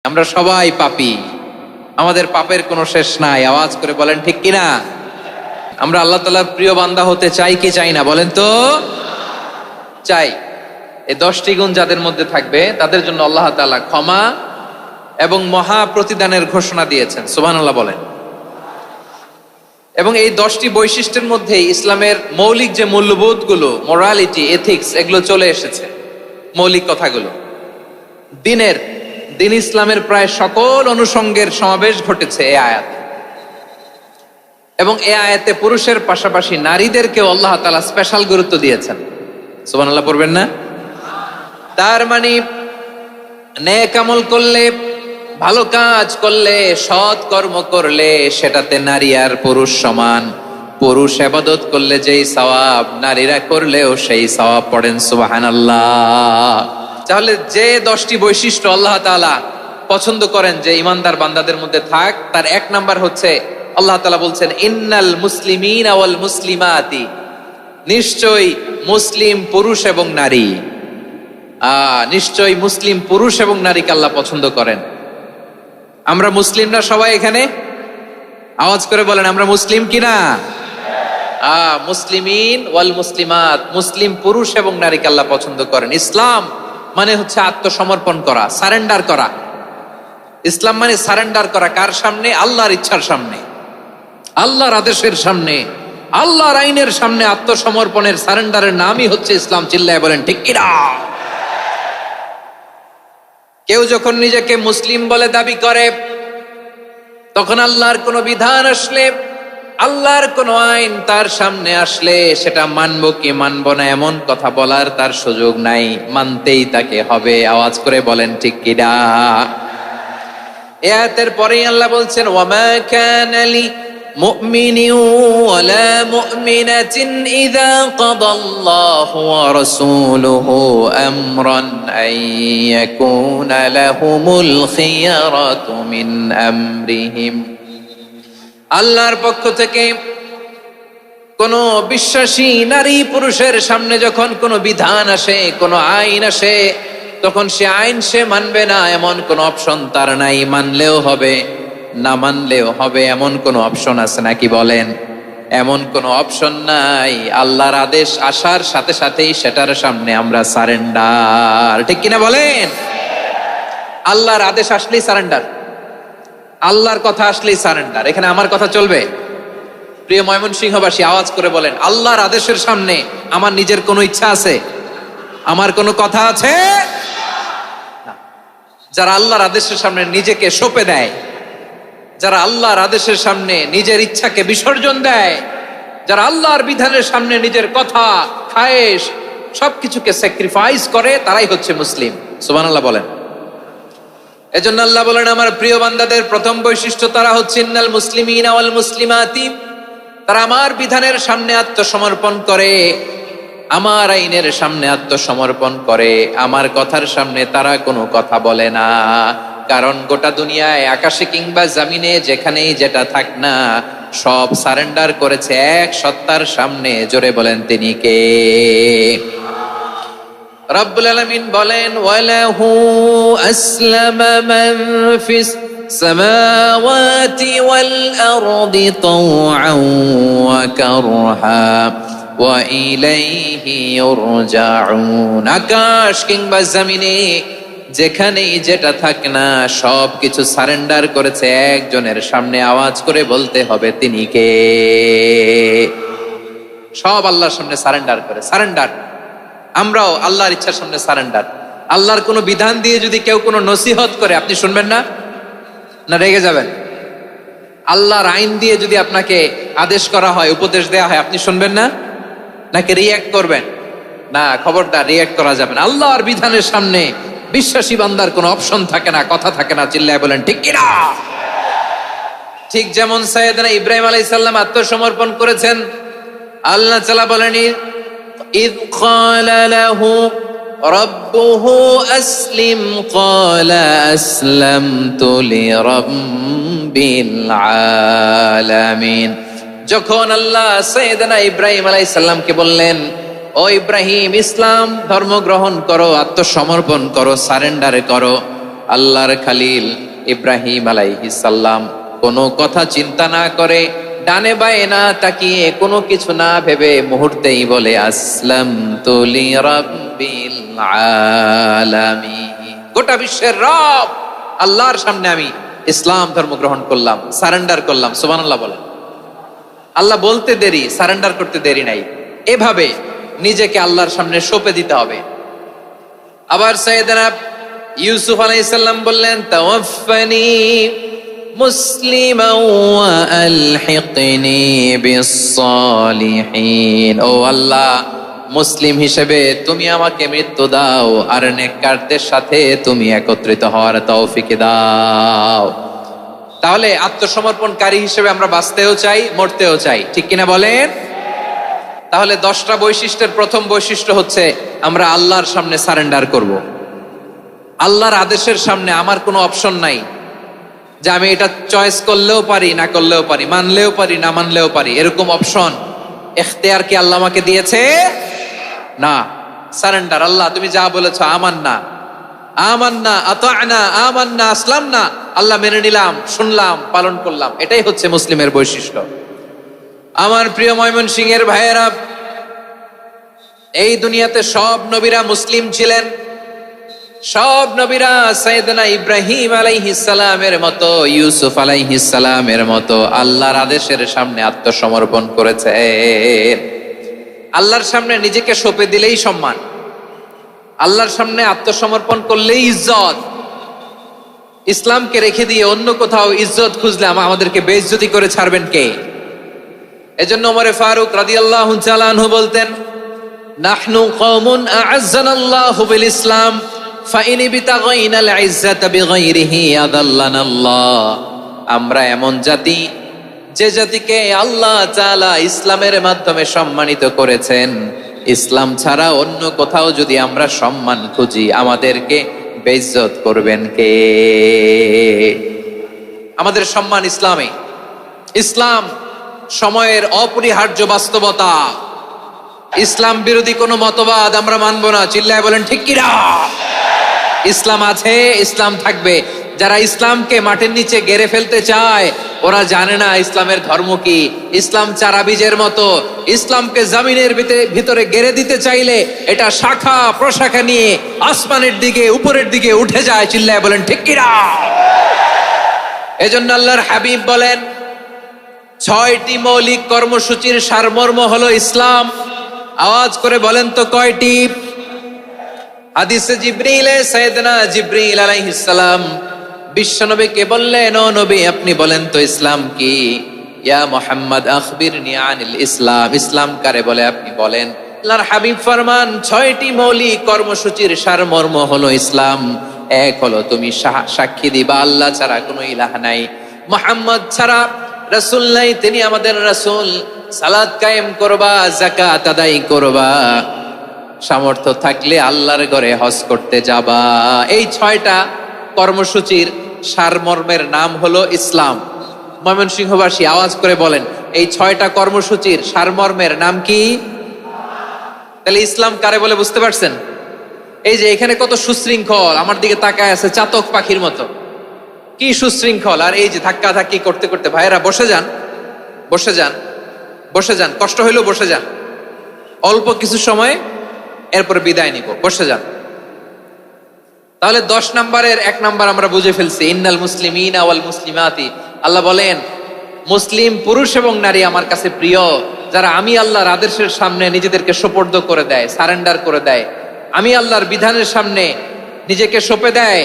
আমরা সবাই পাপী, আমাদের পাপের কোনো শেষ নাই। আওয়াজ করে বলেন ঠিক কিনা? আমরা আল্লাহ তাআলার প্রিয় বান্দা হতে চাই কি চাই না বলেন তো? চাই। এই 10টি গুণ যাদের মধ্যে থাকবে তাদের জন্য আল্লাহ তাআলা ক্ষমা এবং মহা প্রতিদানের ঘোষণা দিয়েছেন। সুবহানাল্লাহ বলেন। এবং এই 10টি বৈশিষ্ট্যের মধ্যে ইসলামের মৌলিক যে মূল্যবোধগুলো, মোরালিটি, এথিক্স, এগুলো চলে এসেছে। মৌলিক কথাগুলো দিন ইসলামের প্রায় সকল অনুষঙ্গের সমাবেশ ঘটেছে এই আয়াতে। এবং এই আয়াতে পুরুষের পাশাপাশি নারীদেরকেও আল্লাহ তাআলা স্পেশাল গুরুত্ব দিয়েছেন। সুবহানাল্লাহ পড়বেন না? তার মানে নেক আমল করলে, ভালো কাজ করলে, সৎ কর্ম করলে সেটাতে নারী আর পুরুষ সমান। পুরুষ ইবাদত করলে যেই সওয়াব, নারীরা করলেও সেই সওয়াব পড়েন সুবহানাল্লাহ। তাহলে যে 10টি বৈশিষ্ট্য আল্লাহ তাআলা পছন্দ করেন যে ইমানদার বান্দাদের মধ্যে থাক, তার 1 নাম্বার হচ্ছে আল্লাহ তাআলা বলছেন ইন্নাল মুসলিমিনা ওয়াল মুসলিমাতি, নিশ্চয়ই মুসলিম পুরুষ এবং নারী, নিশ্চয়ই মুসলিম পুরুষ এবং নারীকে আল্লাহ পছন্দ করেন। আমরা মুসলিম না সবাই এখানে? আওয়াজ করে বলেন আমরা মুসলিম কিনা? মুসলিমিন ওয়াল মুসলিমাত, মুসলিম পুরুষ এবং নারীকে আল্লাহ পছন্দ করেন। ইসলাম মানে হচ্ছে আত্মসমর্পণ করা, সারেন্ডার করা। ইসলাম মানে সারেন্ডার করা কার সামনে? আল্লাহর ইচ্ছার সামনে, আল্লাহর আদেশের সামনে, আল্লাহর আইনের সামনে আত্মসমর্পণের, সারেন্ডারের নামই হচ্ছে ইসলাম। চিল্লায় বলেন ঠিক কিনা? কেউ যখন নিজেকে মুসলিম বলে দাবি করে, তখন আল্লাহর কোনো বিধান আসলে, আল্লাহর কোনো আইন তার সামনে আসলে সেটা মানবো কি মানবো না এমন কথা বলার তার সুযোগ নাই, মানতেই তাকে হবে। আওয়াজ করে বলেন ঠিক কিনা? এই আয়াতের পরেই আল্লাহ বলছেন ওয়ামা কানা লি মুমিনিন ওয়ালা মুমিনাতিন ইযা কাদাল্লাহু ওয়া রাসূলুহু আমরান আন ইয়াকুনা লাহুমুল খিয়ারাতু মিন আমরিহিম। আল্লাহর পক্ষ থেকে কোন বিশ্বাসী নারী পুরুষের সামনে যখন কোনো বিধান আসে, কোনো আইন আসে, তখন সে আইন সে মানবে না এমন কোনো অপশন তার নাই। মানলেও হবে, না মানলেও হবে, এমন কোনো অপশন আছে নাকি বলেন? এমন কোনো অপশন নাই। আল্লাহর আদেশ আসার সাথে সাথেই সেটার সামনে আমরা সারেন্ডার। ঠিক কিনা বলেন? আল্লাহর আদেশ আসলেই সারেন্ডার, আল্লাহর কথা আসলেই সারেন্ডার। এখানে আমার কথা চলবে? প্রিয় ময়মনসিংহবাসী আওয়াজ করে বলেন আল্লাহর আদেশের সামনে আমার নিজের কোনো ইচ্ছা আছে? আমার কোনো কথা আছে? যারা আল্লাহর আদেশের সামনে নিজেকে সঁপে দেয়, যারা আল্লাহর আদেশের সামনে নিজের ইচ্ছাকে বিসর্জন দেয়, যারা আল্লাহর বিধানের সামনে নিজের কথা, খায়েশ সবকিছুকে স্যাক্রিফাইস করে, তারাই হচ্ছে মুসলিম। সুবহানাল্লাহ বলেন। এজন্য আল্লাহ বলেন আমার প্রিয় বান্দাদের প্রথম বৈশিষ্ট্য তারা হচ্ছে ইন্নাল মুসলিমিনা ওয়াল মুসলিমাতি, তারা আমার বিধানের সামনে আত্মসমর্পণ করে, আমার আইনের সামনে আত্মসমর্পণ করে, আমার কথার সামনে তারা কোনো কথা বলে না। কারণ গোটা দুনিয়ায় আকাশে কিংবা জমিনে যেখানেই যেটা থাক না, সব সারেন্ডার করেছে এক সত্তার সামনে। জোরে বলেন তিনি কে? রব্বুল আলামিন বলেন ওয়ালাহু আসলামা মান ফিস সামাওয়াতি ওয়াল আরদি তাওআন ওয়া কারহা ওয়া ইলাইহি ইউরজাউন। আকাশ কিংবা জমিনে যেখানেই যেটা থাক না, সব কিছু সারেন্ডার করেছে একজনের সামনে। আওয়াজ করে বলতে হবে তিনি কে? সব আল্লাহর সামনে সারেন্ডার করে, সারেন্ডার। আমরাও আল্লাহর ইচ্ছার সামনে সারেন্ডার। আল্লাহর কোনো বিধান দিয়ে যদি কেউ কোনো নসিহত করে, আপনি শুনবেন না? না রেগে যাবেন? আল্লাহর আইন দিয়ে যদি আপনাকে আদেশ করা হয়, উপদেশ দেওয়া হয়, আপনি শুনবেন না? নাকি রিঅ্যাক্ট করবেন? না, খবরদার রিঅ্যাক্ট করা যাবে না। আল্লাহর বিধানের সামনে বিশ্বাসী বান্দার কোনো অপশন থাকে না, কথা থাকে না। চিল্লায় বলেন ঠিক কিনা? ঠিক যেমন সাইয়েদনা ইব্রাহিম আলাইহিস সালাম আত্মসমর্পণ করেছেন। আল্লাহ তাআলা বলেন إذ قال له ربه أسلم قال أسلمت لرب العالمين। যখন আল্লাহ সাইয়েদনা ইব্রাহিম আলাইহিস সালামকে বললেন ও ইব্রাহিম ইসলাম ধর্ম গ্রহণ করো, আত্মসমর্পণ করো, সারেন্ডার করো, আল্লাহর খালিল ইব্রাহিম আলাইহিস সালাম কোনো কথা চিন্তা না করে, ডানে বায়ে না তাকিয়ে, কোনো কিছু না ভেবে মুহূর্তেই বলে আসলামতু লিরাব্বিল আলামিন। গোটা বিশ্বের রব আল্লাহর সামনে আমি ইসলাম ধর্ম গ্রহণ করলাম, সারেন্ডার করলাম। সুবহানাল্লাহ বলেন। আল্লাহ বলতে দেরি, সারেন্ডার করতে দেরি নাই। এভাবে নিজেকে আল্লাহর সামনে সঁপে দিতে হবে। আবার সাইয়েদনা ইউসুফ আলাইহিস সালাম বললেন, তাওয়াফফানি মুসলিমান ওয়া আলহিকনি বিস-সালিহিন। ও আল্লাহ, মুসলিম হিসেবে তুমি আমাকে মৃত্যু দাও, আর নেককারদের সাথে তুমি একত্রিত হওয়ার তৌফিক দাও। তাহলে আত্মসমর্পণকারী হিসেবে আমরা বাঁচতেও চাই, মরতেও চাই, ঠিক কিনা বলেন? তাহলে 10টা বৈশিষ্ট্যের প্রথম বৈশিষ্ট্য হচ্ছে আমরা আল্লাহর সামনে সারেন্ডার করব। আল্লাহর আদেশের সামনে আমার কোনো অপশন নাই যে আমি এটা চয়েস করলেও পারি, না করলেও পারি, মানলেও পারি, না মানলেও পারি, এরকম অপশন এখতিয়ার কি আল্লাহ আমাকে দিয়েছে? না। সারেন্ডার। আল্লাহ তুমি যা বলেছো আমান্না, আমান্না, আতা'না, আমান্না, আসলামনা। আল্লাহ মেনে নিলাম, শুনলাম, পালন করলাম। এটাই হচ্ছে মুসলিমের বৈশিষ্ট্য। আমার প্রিয় ময়মনসিংহের ভাইয়েরা, এই দুনিয়াতে সব নবীরা মুসলিম ছিলেন। সব নবীরা সাইয়েদনা ইব্রাহিম আলাইহিস সালামের মতো, ইউসুফ আলাইহিস সালামের মতো আল্লাহর আদেশের সামনে আত্মসমর্পণ করেছে। আল্লাহর সামনে নিজেকে সঁপে দিলেই সম্মান, আল্লাহর সামনে আত্মসমর্পণ করলেই ইজ্জত। ইসলামকে রেখে দিয়ে অন্য কোথাও ইজ্জত খুঁজলে আমাদেরকে বেইজ্জতি করে ছাড়বেন কে? এজন্য ওমরে ফারুক রাদিয়াল্লাহু তাআলা আনহু বলতেন, নাহনু কওমুন আ'আজ্জানাল্লাহু বিল ইসলাম ফাইন বিতাগাইনাল ইজ্জাতা বিগাইরিহি আদাল্লানাল্লাহ। আমরা এমন জাতি, যে জাতিকে আল্লাহ তাআলা ইসলামের মাধ্যমে সম্মানিত করেছেন। ইসলাম ছাড়া অন্য কোথাও যদি আমরা সম্মান খুঁজি, আমাদেরকে বেইজ্জত করবেন কে? আমাদের সম্মান ইসলামে। ইসলাম সময়ের অপরিহার্য বাস্তবতা। ইসলাম বিরোধী কোনো মতবাদ আমরা মানব না। চিল্লায় বলেন ঠিক কিনা? ইসলাম আছে, ইসলাম থাকবে। যারা ইসলামকে মাটির নিচে গেড়ে ফেলতে চায়, ওরা জানে না ইসলামের ধর্ম কি। ইসলাম চারা বীজের মতো। ইসলামকে জমিনের ভিতরে গেড়ে দিতে চাইলে এটা শাখা প্রশাখা নিয়ে আসমানের দিকে, উপরের দিকে উঠে যায়। চিল্লায় বলেন ঠিক কিনা? এজন্য আল্লাহর হাবিব বলেন, 6টি মৌলিক কর্মসূচির সারমর্ম হলো ইসলাম। আওয়াজ করে বলেন তো কয়টি? হাদিসে জিবরিলে সাইয়েদনা জিবরিল আলাইহিস সালাম বিশ্বনবীকে বললেন, ও নবী আপনি বলেন তো ইসলাম কি? ইয়া মুহাম্মদ আখবিরনি আনিল ইসলাম। ইসলাম কারে বলে আপনি বলেন। আল্লাহর হাবিব ফরমান, 6টি মৌলিক কর্মসূচির সারমর্ম হলো ইসলাম। এক হলো তুমি সাক্ষী দিবা আল্লাহ ছাড়া কোনো ইলাহ নাই, মুহাম্মদ ছাড়া রাসূল নাই, তিনি আমাদের রাসূল। সালাত কায়েম করবা, যাকাত আদায় করবা, সামর্থ্য থাকলে আল্লাহর ঘরে হজ করতে যাবা। এই 6টা কর্মসূচির সারমর্মের নাম হলো ইসলাম। ময়মনসিংহবাসী আওয়াজ করে বলেন, এই 6টা কর্মসূচির সারমর্মের নাম কি? তাহলে ইসলাম কারে বলে বুঝতে পারছেন? এই যে এখানে কত সুশৃঙ্খল, আমার দিকে তাকায় আছে চাতক পাখির মতো, কি সুশৃঙ্খল। আর এই যে ধাক্কা ধাক্কি করতে করতে, ভাইয়েরা বসে যান, বসে যান, বসে যান, কষ্ট হইলেও বসে যান, অল্প কিছু সময়, এরপরে বিদায় নিব, বসে যান। তাহলে 10 নম্বরের 1 নম্বর আমরা বুঝে ফেলছি, ইন্নাল মুসলিমিনা ওয়াল মুসলিমাতি। আল্লাহ বলেন, মুসলিম পুরুষ এবং নারী আমার কাছে প্রিয়, যারা আমি আল্লাহর আদেশের সামনে নিজেদেরকে সোপর্দ করে দেয়, সারেন্ডার করে দেয়, আমি আল্লাহর বিধানের সামনে নিজেকে সঁপে দেয়,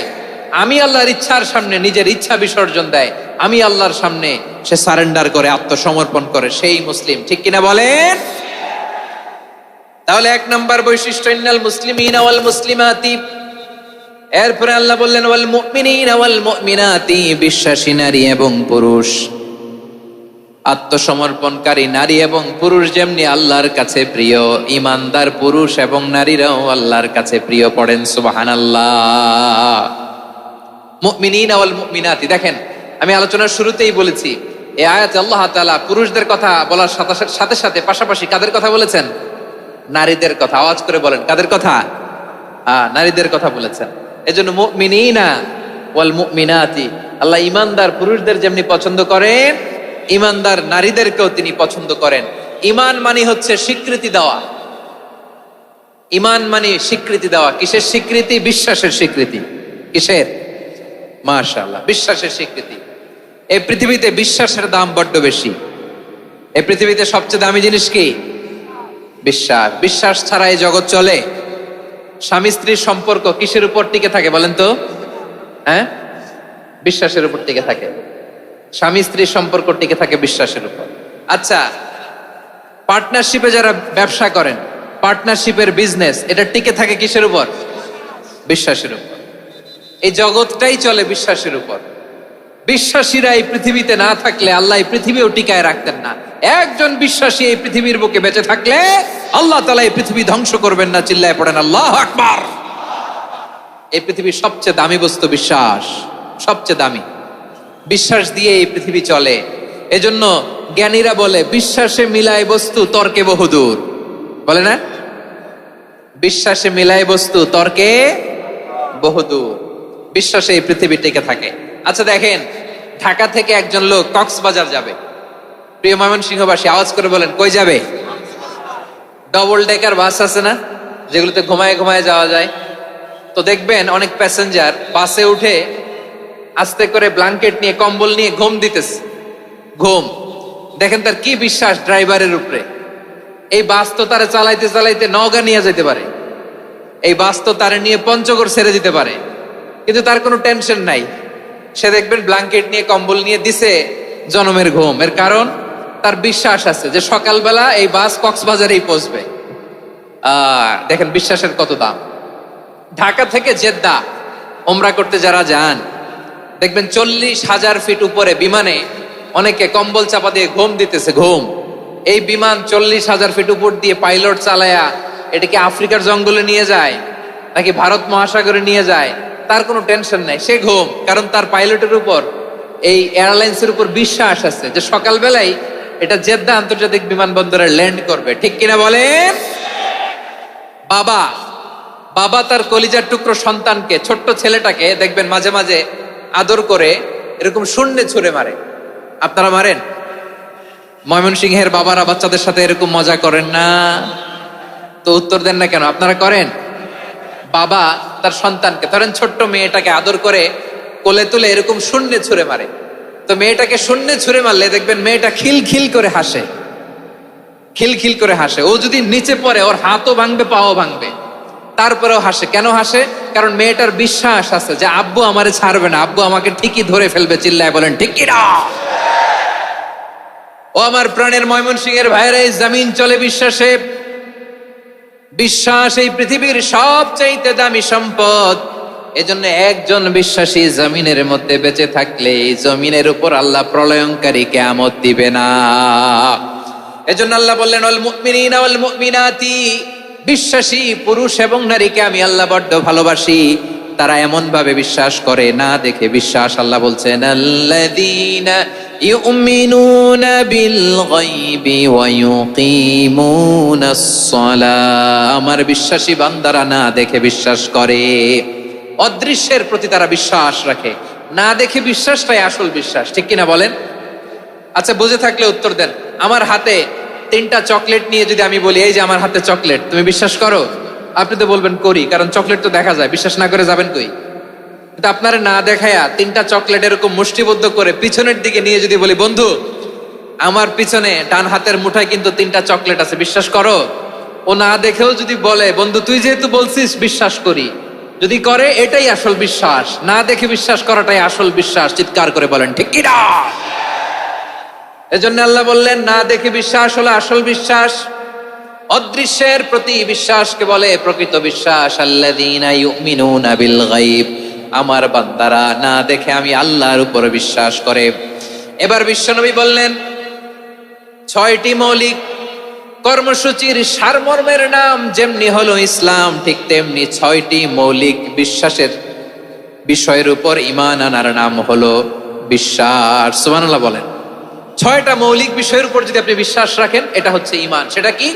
আমি আল্লাহর ইচ্ছার সামনে নিজের ইচ্ছা বিসর্জন দেয়, আমি আল্লাহর সামনে সে সারেন্ডার করে, আত্মসমর্পণ করে, সেই মুসলিম। ঠিক কিনা বলেন? তাহলে 1 নম্বর বৈশিষ্ট্য ইন্নাল মুসলিমিনা ওয়াল মুসলিমাতি। এরপরে আল্লাহ বললেন ওয়াল মুমিনিনা ওয়াল মুমিনাতি, বিশ্বাসী নারী এবং পুরুষ। আত্মসমর্পণকারী নারী এবং পুরুষ যেমনি আল্লাহর কাছে প্রিয়, ইমানদার পুরুষ এবং নারীরাও আল্লাহর কাছে প্রিয়। পড়েন সুবহানাল্লাহ। মুমিনিনা ওয়াল মুমিনাতি। দেখেন, আমি আলোচনার শুরুতেই বলেছি, এই আয়াতে আল্লাহ তাআলা পুরুষদের কথা বলার সাথে সাথে পাশাপাশি কাদের কথা বলেছেন? নারীদের কথা। আওয়াজ করে বলেন, কাদের কথা? নারীদের কথা বলেছেন। এজন্য মুমিনিনা ওয়াল মুমিনাতি, আল্লাহ ইমানদার পুরুষদের যেমনি পছন্দ করেন, ইমানদার নারীদেরকেও তিনি পছন্দ করেন। ইমান মানে হচ্ছে স্বীকৃতি দেওয়া। ইমান মানে স্বীকৃতি দেওয়া। কিসের স্বীকৃতি? বিশ্বাসের স্বীকৃতি। কিসের? মাশাআল্লাহ, বিশ্বাসের স্বীকৃতি। এই পৃথিবীতে বিশ্বাসের দাম বড্ড বেশি। এই পৃথিবীতে সবচেয়ে দামি জিনিস কি? বিশ্বাস। বিশ্বাস ছাড়া এই জগৎ চলে? স্বামী স্ত্রীর সম্পর্ক কিসের উপর টিকে থাকে বলেন তো? হ্যাঁ, বিশ্বাসের উপর টিকে থাকে। স্বামী স্ত্রীর সম্পর্ক টিকে থাকে বিশ্বাসের উপর। আচ্ছা, পার্টনারশিপে যারা ব্যবসা করেন, পার্টনারশিপের বিজনেস, এটা টিকে থাকে কিসের উপর? বিশ্বাসের উপর। এই জগৎটাই চলে বিশ্বাসের উপর। বিশ্বাসীরা এই পৃথিবীতে না থাকলে আল্লাহ এই পৃথিবীও টিকায় রাখতেন না। একজন বিশ্বাসী এই পৃথিবীর বুকে বেঁচে থাকলে আল্লাহ তাআলা এই পৃথিবী ধ্বংস করবেন না। চিল্লায় পড়েন আল্লাহু আকবার। এই পৃথিবীর সবচেয়ে দামি বস্তু বিশ্বাস, সবচেয়ে দামি। বিশ্বাস দিয়ে এই পৃথিবী চলে। এজন্য জ্ঞানীরা বলে বিশ্বাসে মিলায় বস্তু, তর্কে বহুদূর। বলে না? বিশ্বাসে মিলায় বস্তু, তর্কে বহুদূর। বিশ্বাসে এই পৃথিবী টিকে থাকে। আচ্ছা দেখেন, ঢাকা থেকে একজন লোক কক্সবাজার যাবে। প্রিয় ময়মনসিংহবাসী আওয়াজ করে বলেন, কই যাবে? ডবল ডেকার বাস আছে না, যেগুলোতে ঘুমায় ঘুমায় যাওয়া যায়। তো দেখবেন অনেক প্যাসেঞ্জার বাসে উঠে আস্তে করে ব্ল্যাঙ্কেট নিয়ে, কম্বল নিয়ে ঘুম দিতেছে। ঘুম দেখেন তার কি বিশ্বাস ড্রাইভারের উপরে। এই বাস তো তারা চালাইতে চালাইতে নওগাঁ নিয়ে যেতে পারে, এই বাস তো তারা নিয়ে পঞ্চগড় ছেড়ে দিতে পারে, কিন্তু তার কোনো টেনশন নাই। সে দেখবেন ব্ল্যাঙ্কেট নিয়ে, কম্বল নিয়ে দিছে জনমের ঘুম। এর কারণ তার বিশ্বাস আছে যে সকালবেলা এই বাস কক্সবাজারেই পৌঁছবে। দেখেন বিশ্বাসের কত দাম। ঢাকা থেকে জেদ্দা ওমরা করতে যারা যান, দেখবেন 40,000 ফিট উপরে বিমানে অনেকে কম্বল চাপা দিয়ে ঘুম দিতেছে। ঘুম। এই বিমান 40,000 ফিট উপর দিয়ে পাইলট চালায়া এটাকে আফ্রিকার জঙ্গলে নিয়ে যায় নাকি ভারত মহাসাগরে নিয়ে যায়, তার কোনো টেনশন নাই। সে ঘুম, কারণ তার পাইলটের উপর, এই এয়ারলাইন্সের উপর বিশ্বাস আছে যে সকালবেলায় এটা জেদ্দা আন্তর্জাতিক বিমানবন্দরে ল্যান্ড করবে। ঠিক কিনা বলেন? বাবা বাবা তার কলিজার টুকরো সন্তানকে, ছোট্ট ছেলেটাকে দেখবেন মাঝে মাঝে আদর করে এরকম শূন্যে ছুঁড়ে মারে। আপনারা মারেন? ময়মনসিংহের বাবারা বাচ্চাদের সাথে এরকম মজা করেন না? তো উত্তর দেন না কেন? আপনারা করেন? বাবা তার সন্তানকে, ধরেন ছোট্ট মেয়েটাকে আদর করে কোলে তুলে এরকম শূন্যে ছুঁড়ে মারে। তো মেয়েটাকে শূন্যে ছুঁড়ে মারলে দেখবেন মেয়েটা খিলখিল করে হাসে, খিলখিল করে হাসে। ও যদি নিচে পড়ে ওর হাতও ভাঙবে, পাও ভাঙবে, তারপরেও হাসে। কেন হাসে? কারণ মেয়েটার বিশ্বাস আছে যে আব্বু আমারে ছাড়বে না, আব্বু আমাকে ঠিকই ধরে ফেলবে। চিল্লায় বলেন ঠিক কিনা? ও আমার প্রাণের ময়মনসিংহের ভাইরা, এই জমিন চলে বিশ্বাসে। বিশ্বাস এই পৃথিবীর সবচাইতে দামি সম্পদ। এজন্য একজন বিশ্বাসী জমিনের মধ্যে বেঁচে থাকলে এই জমিনের উপর আল্লাহ প্রলয়ঙ্কারী কিয়ামত দিবে না। এজন্য আল্লাহ বললেন, ওয়াল মুমিনিনা ওয়াল মুমিনাতি, বিশ্বাসী পুরুষ এবং নারীকে আমি আল্লাহ বড্ড ভালোবাসি। তারা এমন ভাবে বিশ্বাস করে না দেখে বিশ্বাস। আল্লাহ বলছেন, আল্লাযীনা ইউমিনুনা বিল গায়বি ওয়া ইউকিমুনাস সালাহ। আমার বিশ্বাসী বান্দারা না দেখে বিশ্বাস করে। অদৃশ্যের প্রতি তারা বিশ্বাস রাখে, না দেখে বিশ্বাসটাই আসল বিশ্বাস। ঠিক কিনা বলেন? আচ্ছা, বুঝে থাকলে উত্তর দেন। আমার হাতে 3টা চকলেট নিয়ে যদি আমি বলি, এই যে আমার হাতে চকলেট, তুমি বিশ্বাস করো? আপনি তো বলবেন করি, কারণ চকলেট তো দেখা যায়। বিশ্বাস না করে যাবেন কই? কিন্তু আপনারা না দেখায়া 3টা চকলেট এরকম মুষ্টিবদ্ধ করে পিছনের দিকে নিয়ে যদি বলি, বন্ধু আমার পিছনে ডান হাতের মুঠায় কিন্তু 3টা চকলেট আছে, বিশ্বাস করো? ও না দেখেও যদি বলে, বন্ধু তুই যেহেতু বলছিস বিশ্বাস করি, যদি করে এটাই আসল বিশ্বাস। না দেখে বিশ্বাস করাটাই আসল বিশ্বাস। চিৎকার করে বলেন ঠিক কি না? এজন্য আল্লাহ বললেন, না দেখে বিশ্বাস হলো আসল বিশ্বাস। অদৃশ্যের প্রতি বিশ্বাসকে বলে প্রকৃত বিশ্বাস। আল্লাযীনা ইউমিনুনা বিল গায়ব, আমার বান্দারা না দেখে আমি আল্লাহর উপর বিশ্বাস করে। এবার বিশ্বনবী বললেন, 6টি মৌলিক কর্মসূচির সারমর্মের নাম যেমনি হলো ইসলাম, ঠিক তেমনি 6টি মৌলিক বিশ্বাসের বিষয়ের উপর ঈমান আনার নাম হলো বিশ্বাস। সুবহানাল্লাহ বলেন। 6টা মৌলিক বিষয়ের উপর যদি আপনি বিশ্বাস রাখেন, এটা হচ্ছে ঈমান। সেটা কি?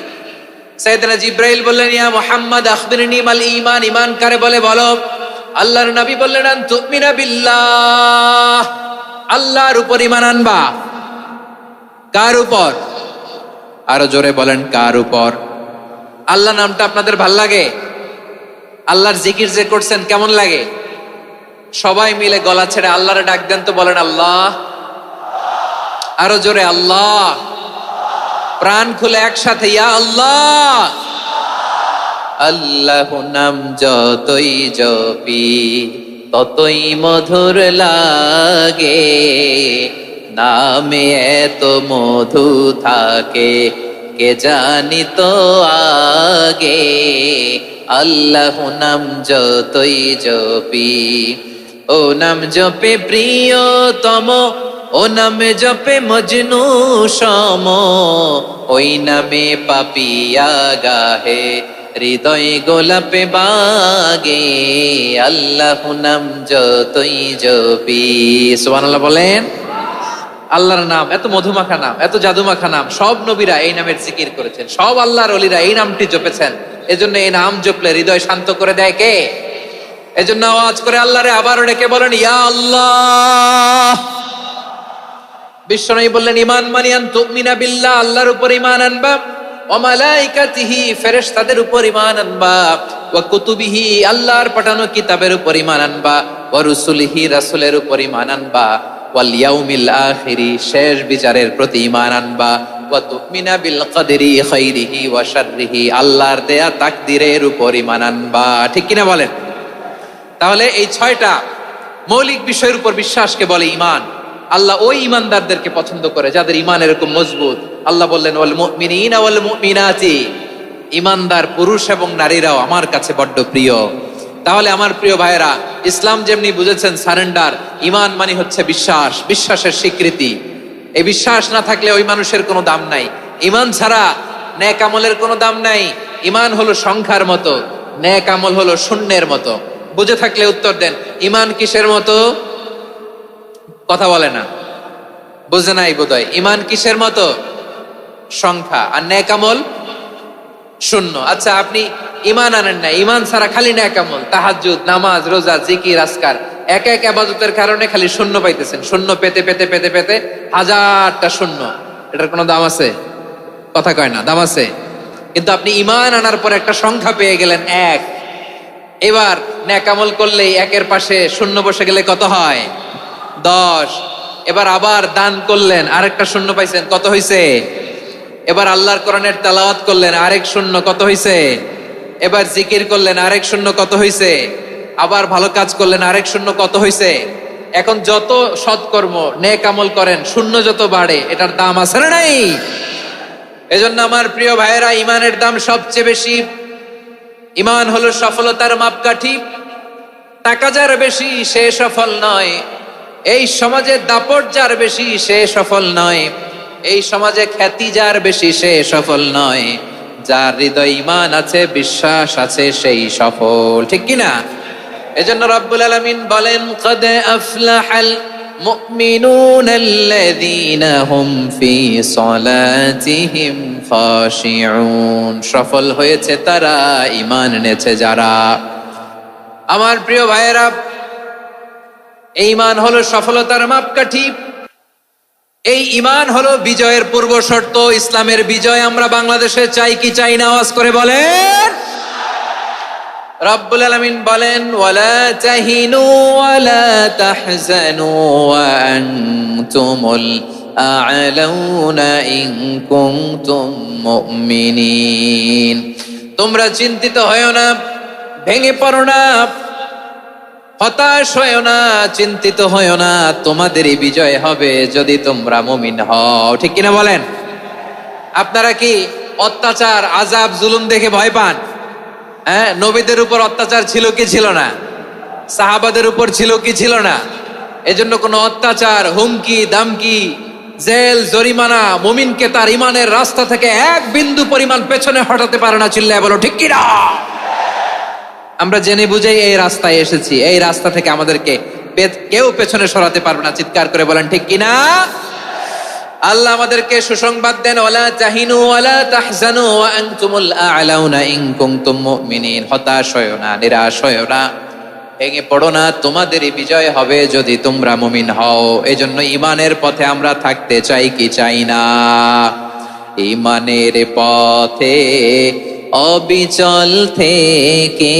সাইয়েদনা জিবরাইল বললেন, ইয়া মুহাম্মদ আখবিরনি মাল ঈমান। ঈমান কারে বলে বলো? আল্লাহর নবী বললেন আন তুমিনা বিল্লাহ, আল্লাহর উপর ঈমান আনবা। কার উপর? আরো জোরে বলেন, কার উপর? আল্লাহ নামটা আপনাদের ভাল লাগে? আল্লাহর জিকির যে করছেন কেমন লাগে? সবাই মিলে গলা ছেড়ে আল্লাহরে ডাক দেন তো, বলেন আল্লাহ। আরো জোরে আল্লাহ। প্রাণ খুলে একসাথে ইয়া আল্লাহ। আল্লাহ নাম যতই জপি ততই মধুর লাগে, নামে এত মধু থাকে কে জানি তো আগে। আল্লাহ নাম যতই জপি, ও নাম জপে প্রিয়তম, ও নামে জপে মজনু সম, ওই নামে পাপিয়া গাহে হৃদয় গোলাপে বাগে। আল্লাহ নাম যতই জপি, সুবহানাল্লাহ বলেন। আল্লাহর নাম এত মধুমাখা নাম, এত জাদুমাখা নাম, সব নবীরা এই নামের জিকির করেছেন, সব আল্লাহর ওলিরা এই নামটি জপেছেন। এজন্য এই নাম জপলে হৃদয় শান্ত করে দেয় কে? এজন্য আওয়াজ করে আল্লাহরে আবারও ডেকে বলেন ইয়া আল্লাহ। বিশ্বনবী বললেন ঈমান মানি আন তুমিনা বিল্লাহ, আল্লাহর উপর ঈমান আনবা, ওয়া মালাইকাতিহি, ফেরেশতাদের উপর ঈমান আনবা, ওয়া কুতুবিহি, আল্লাহর পাঠানো কিতাবের উপর ঈমান আনবা, ওয়া রুসুলিহি, রাসূলের উপর ঈমান আনবা, ওয়াল ইয়াউমিল আখিরি, শেষ বিচারের প্রতি ঈমান আনবা, ওয়া তুমিনা বিল কদরি খাইরিহি ওয়া শাররিহি, আল্লাহর দেয়া তাকদীরের উপর ঈমান আনবা। ঠিক কিনা বলেন? তাহলে এই 6টা মৌলিক বিষয়ের উপর বিশ্বাসকে বলে ঈমান। আল্লাহ ওই ঈমানদারদেরকে পছন্দ করে যাদের ঈমান এরকম মজবুত। আল্লাহ বললেন ওয়াল মুমিনিনা ওয়াল মুমিনাতি, ঈমানদার পুরুষ এবং নারীরাও আমার কাছে বড্ড প্রিয়। তাহলে আমার প্রিয় ভাইরা, ইসলাম যেমনি বুঝেছেন সারেন্ডার, ঈমান মানে হচ্ছে বিশ্বাস, বিশ্বাসের স্বীকৃতি। এই বিশ্বাস না থাকলে ওই মানুষের কোনো দাম নাই। ঈমান ছাড়া নেক আমলের কোনো দাম নাই। ঈমান হলো সংখ্যার মতো, নেক আমল হলো শূন্যের মতো। বুঝে থাকলে উত্তর দেন, ঈমান কিসের মতো? কথা বলে না, বুঝে নাই বোধহয়। ঈমান কিসের মতো? সংখ্যা। আর নেক আমল শূন্য। আচ্ছা, আপনি ঈমান আনেন না, ঈমান ছাড়া খালি নেক আমল, তাহাজ্জুদ, নামাজ, রোজা, জিকির, আজকার, এক এক ইবাদতের কারণে খালি শূন্য পাইতেছেন। শূন্য পেতে পেতে পেতে পেতে হাজারটা শূন্য। এটার কোনো দাম আছে? কথা কয় না, দাম আছে। কিন্তু আপনি ঈমান আনার পর একটা সংখ্যা পেয়ে গেলেন, এক। এবার নেক আমল করলেই একের পাশে শূন্য বসে গেলে কত হয়? 10। এবার আবার দান করলেন, আরেকটা শূন্য পাইছেন, কত হইছে? এবার আল্লাহর কোরআনের তেলাওয়াত করলেন, আরেক শূন্য, কত হইছে? এবার জিকির করলেন, আরেক শূন্য, কত হইছে? আবার ভালো কাজ করলেন, আরেক শূন্য, কত হইছে? এখন যত সৎকর্ম নেক আমল করেন, শূন্য যত বাড়ে, এটার দাম আছে না নাই? এজন্য আমার প্রিয় ভাইয়েরা, ঈমানের দাম সবচেয়ে বেশি। ঈমান হলো সফলতার মাপকাঠি। টাকা যার বেশি সে সফল নয়, এই সমাজে দাপট যার বেশি সে সফল নয়, এই সমাজে খ্যাতি যার বেশি সে সফল নয়, যার হৃদয় ঈমান আছে, বিশ্বাস আছে, সেই সফল। ঠিক কিনা? এজন্য রব্বুল আলামিন বলেন কদ আফলাহাল মুমিনুনাল্লাযীনা হুম ফি সলাতিহিম খাশিউন, সফল হয়েছে তারা, ঈমান এনেছে যারা। আমার প্রিয় ভাইয়েরা, এই ঈমান হলো সফলতার মাপকাঠি। এই ঈমান হলো বিজয়ের পূর্ব শর্ত। ইসলামের বিজয় আমরা বাংলাদেশে চাই কি চাই না? আওয়াজ করে বলেন। রব্বুল আলামিন বলেন ওয়ালা তাহিনু ওয়ালা তাহজানু ওয়া আনতুমুল আ'লাউনা ইন কুনতুম মুমিনিন, তোমরা চিন্তিত হয়ো না, ভেঙে পড়ো না, হতাশ হয়ো না, চিন্তিত হয়ো না, তোমাদেরই বিজয় হবে যদি তোমরা মুমিন হও। ঠিক কিনা বলেন? আপনারা কি অত্যাচার, আযাব, জুলুম দেখে ভয় পান? হ্যাঁ, নবীদের উপর অত্যাচার ছিল কি ছিল না? সাহাবাদের উপর ছিল কি ছিল না? এজন্য কোনো অত্যাচার, হুমকি, দামকি, জেল, জরিমানা মুমিনকে তার ঈমানের রাস্তা থেকে এক বিন্দু পরিমাণ পেছনে হটাতে পারে না। চিল্লায় বলো ঠিক কিনা? আমরা জেনে বুঝেই এই রাস্তায় এসেছি, এই রাস্তা থেকে আমাদেরকে কেউ পেছনে সরাতে পারবে না। চিৎকার করে বলেন ঠিক কিনা? আল্লাহ আমাদেরকে সুসংবাদ দেন ওয়ালা তাহিনু ওয়ালা তাহজানু ওয়া আনতুমুল আ'লাউনা ইন কুনতুম মুমিনিন, হতাশ হয়ো না, নিরাশ হয়ো না, ভেঙে পড়ো না, তোমাদেরই বিজয় হবে যদি তোমরা মুমিন হও। এজন্য ইমানের পথে আমরা থাকতে চাই কি চাই না? ইমানের পথে অবিচল থেকে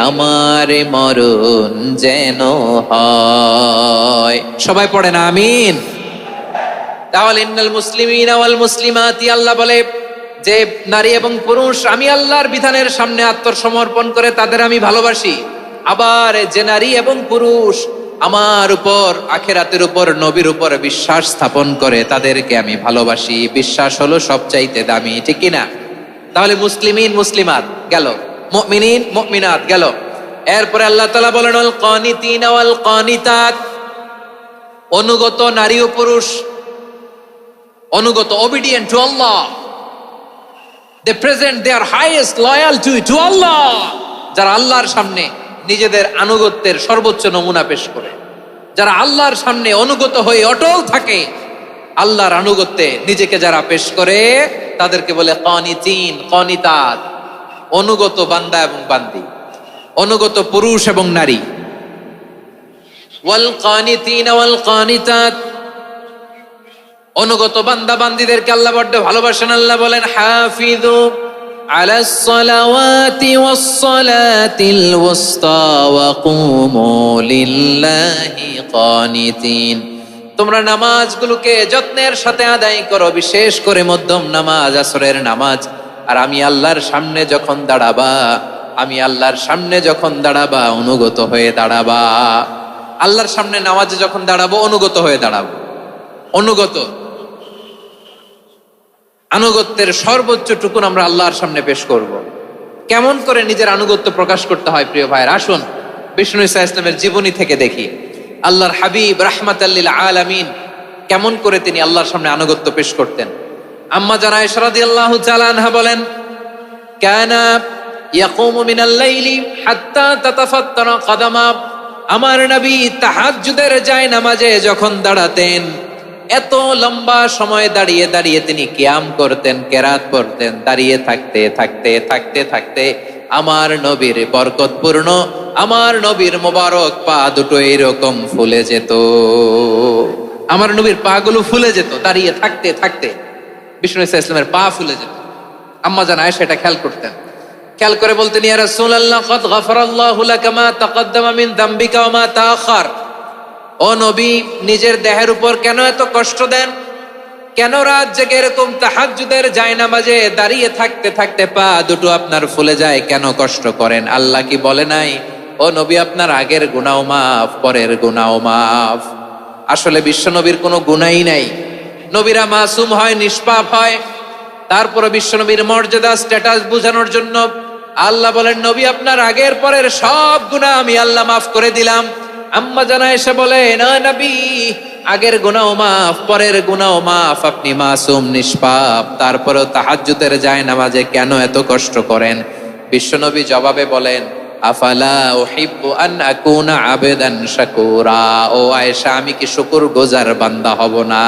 আমার মরণ যেন হয়। সবাই পড়ে না আমিন? তাহলে ইন্নাল মুসলিমিনা ওয়াল মুসলিমাতি, আল্লাহ বলে যে নারী এবং পুরুষ আমি আল্লাহর বিধানের সামনে আত্মসমর্পণ করে তাদের আমি ভালোবাসি। আবার যে নারী এবং পুরুষ আমার উপর, আখিরাতের উপর, নবীর উপর বিশ্বাস স্থাপন করে তাদেরকে আমি ভালোবাসি। বিশ্বাস হলো সবচাইতে দামি, ঠিক কিনা? তাহলে মুসলিমিন মুসলিমাত গেল, মুমিনিন মুমিনাত গেল। এরপরে আল্লাহ তাআলা বলেন আল কানিতিনা ওয়াল কানিতাত, অনুগত নারী ও পুরুষ, অনুগত, obedient to Allah, they present their highest loyalty to Allah, যারা আল্লাহর সামনে নিজেদের আনুগত্যের সর্বোচ্চ নমুনা পেশ করে, যারা আল্লাহর সামনে অনুগত হয়ে অটল থাকে, আল্লাহর আনুগত্যে নিজেকে যারা পেশ করে তাদেরকে বলে কানিতিন কানিতাত, অনুগত বান্দা এবং বান্দি, অনুগত পুরুষ এবং নারী। ওয়াল কানিতিন ওয়াল কানিতাত, অনুগত বান্দা বান্দীদেরকে আল্লাহ বড্ড ভালোবাসেন। আল্লাহ বলেন হাফিযু আলাস সালাওয়াতি ওয়াস সালাতিল ওয়াসতা ওয়া কুমু লিল্লাহি কানিতিন, তোমরা নামাজগুলোকে যত্নের সাথে আদায় করো, বিশেষ করে মধ্যম নামাজ, আসরের নামাজ। আর আমি আল্লাহর সামনে যখন দাঁড়াবা, আমি আল্লাহর সামনে যখন দাঁড়াবা অনুগত হয়ে দাঁড়াবা। আল্লাহর সামনে নামাজে যখন দাঁড়াবো অনুগত হয়ে দাঁড়াবো। অনুগত, আনুগত্যের সর্বোচ্চ টুকুন আমরা আল্লাহর সামনে পেশ করব। কেমন করে নিজের আনুগত্য প্রকাশ করতে হয় প্রিয় ভাইয়ের, আসুন বিষ্ণু ঈসা ইসলামের জীবনী থেকে দেখি। আল্লাহর হাবিব রাহমাতাল লিল আলামিন কেমন করে তিনি আল্লাহর সামনে আনুগত্য পেশ করতেন। আম্মা জান আয়েশা রাদিয়াল্লাহু তাআলা আনহা বলেন, কানা ইয়াকুমু মিনাল লাইলি হাত্তা তাতাফাত্তারা কদামা, আমার নবী তাহাজ্জুদের জায়নামাজে যখন দাঁড়াতেন এত লম্বা সময় দাঁড়িয়ে দাঁড়িয়ে তিনি কিয়াম করতেন, কেরাত পড়তেন। দাঁড়িয়ে থাকতে থাকতে থাকতে থাকতে আমার নবীর বরকতপূর্ণ, আমার নবীর মোবারক পা দুটো এরকম ফুলে যেত। আমার নবীর পা গুলো ফুলে যেত দাঁড়িয়ে থাকতে থাকতে, বিষ্ণু ঈসা ইসলামের পা ফুলে যেত। আম্মা জান আয়েশা এটা খেয়াল করতেন। খেয়াল করে বলতেন, ইয়া রাসূলুল্লাহ কদ গফারাল্লাহু লাকা মা তাকদ্দামা মিন যামবিকা ওয়া মা তাআখার, ও নবী নিজের দেহের উপর কেন এত কষ্ট দেন? কেন রাত জেগে এরকম তাহাজ্জুদের জায়নামাজে দাঁড়িয়ে থাকতে থাকতে পা দুটো আপনার ফুলে যায়, কেন কষ্ট করেন? আল্লাহ কি বলে নাই, ও নবী আপনার আগের গুনাহ মাফ, পরের গুনাহ মাফ? আসলে বিশ্ব নবীর কোনো গুনাহই নাই, নবীরা মাসুম হয়, নিষ্পাপ হয়। তারপরে বিশ্ব নবীর মর্যাদা স্ট্যাটাস বোঝানোর জন্য আল্লাহ বলেন, নবী আপনার আগের পরের সব গুনাহ আমি আল্লাহ মাফ করে দিলাম। আম্মা জান আয়েশা বলেন, ও নবী আগের গুনাহ মাফ, পরের গুনাহ মাফ, আপনি মাসুম নিষ্পাপ, তারপরেও তাহাজ্জুদের জায়নামাজে কেন এত কষ্ট করেন? বিশ্বনবী জবাবে বলেন, আফালা উহিব্বু আন আকুনা আবেদান শাকুরা, ও আয়েশা আমি কি শুকরগুজার বান্দা হব না?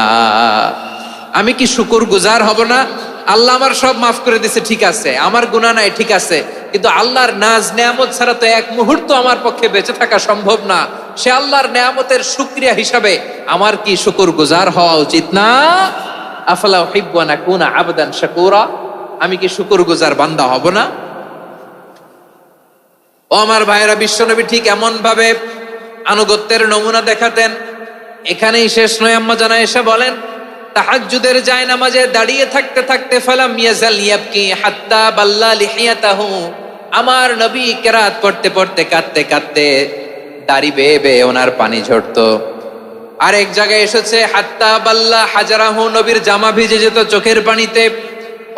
আমি কি শুকরগুজার হব না? আল্লাহ আমার সব মাফ করে দিয়েছে, ঠিক আছে, আমার গুনাহ নাই, ঠিক আছে, কিন্তু আল্লাহর নাজ নেয়ামত ছাড়া তো এক মুহূর্ত আমার পক্ষে বেঁচে থাকা সম্ভব না। সে আল্লাহর নেয়ামতের শুকরিয়া হিসাবে আমার কি শুকরগুজার হওয়া উচিত না? আফালা উহিব্বু আন আকুনা আবদান শাকুরা, আমি কি শুকরগুজার বান্দা হব না? ও আমার ভাইয়েরা, বিশ্বনবী ঠিক এমন ভাবে আনুগত্যের নমুনা দেখাতেন। এখানেই শেষ নয়, আম্মা জান আয়েশা বলেন, তাহাজ্জুদের জায়নামাজে দাঁড়িয়ে থাকতে থাকতে ফালাম ইয়াজাল ইয়াবকি হাত্তা বাল্লা লিহিয়াতাহু, আমার নবী কেরাত পড়তে পড়তে কাঁদতে কাঁদতে দাড়ি বেয়ে বেয়ে ওনার পানি ঝরতো। আর এক জায়গায় এসেছে হাত্তা বাল্লা হাজারাহু, নবীর জামা ভিজে যেত চোখের পানিতে।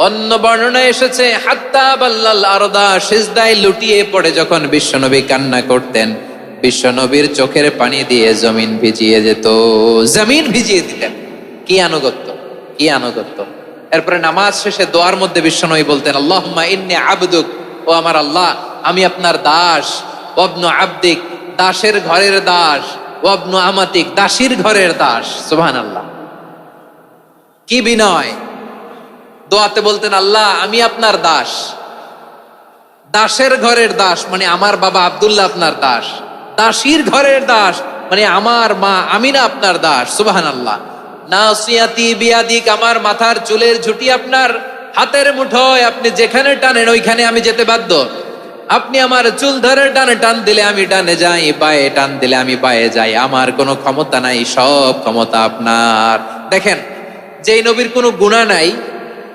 অন্য বর্ণনা এসেছে হাত্তা বাল্লাল আরদা, সিজদায় লুটিয়ে পড়ে যখন বিশ্বনবী কান্না করতেন, বিশ্বনবীর চোখের পানি দিয়ে জমিন ভিজিয়ে যেত, জমিন ভিজিয়ে দিতেন। কি আনুগত্য, কি আনুগত্য! এরপরে নামাজ শেষে দোয়ার মধ্যে বিশ্বনবী বলতেন, আল্লাহুম্মা ইন্নী আবদুক, ও আমার আল্লাহ আমি আপনার দাস, ওয়াবনু আবদিক, দাসের ঘরের দাস, ওয়াবনু আমাতিক, দাসীর ঘরের দাস। সুবহানাল্লাহ, কি বিনয়! দোয়াতে বলতেন, আল্লাহ আমি আপনার দাস, দাসের ঘরের দাস, মানে আমার বাবা আব্দুল্লাহ আপনার দাস, দাসীর ঘরের দাস, মানে আমার মা আমিনা আপনার দাস। সুবহানাল্লাহ। নাসিয়াতি বিয়াদিক, আমার মাথার চুলের ঝুঁটি আপনার হাতের মুঠোয়, আপনি যেখানে টানেন ওইখানে আমি যেতে বাধ্য। আপনি আমার চুল ধরে ডানে টান দিলে আমি ডানে যাই, বায়ে টান দিলে আমি বায়ে যাই, আমার কোনো ক্ষমতা নাই, সব ক্ষমতা আপনার। দেখেন, যেই নবীর কোনো গুনাহ নাই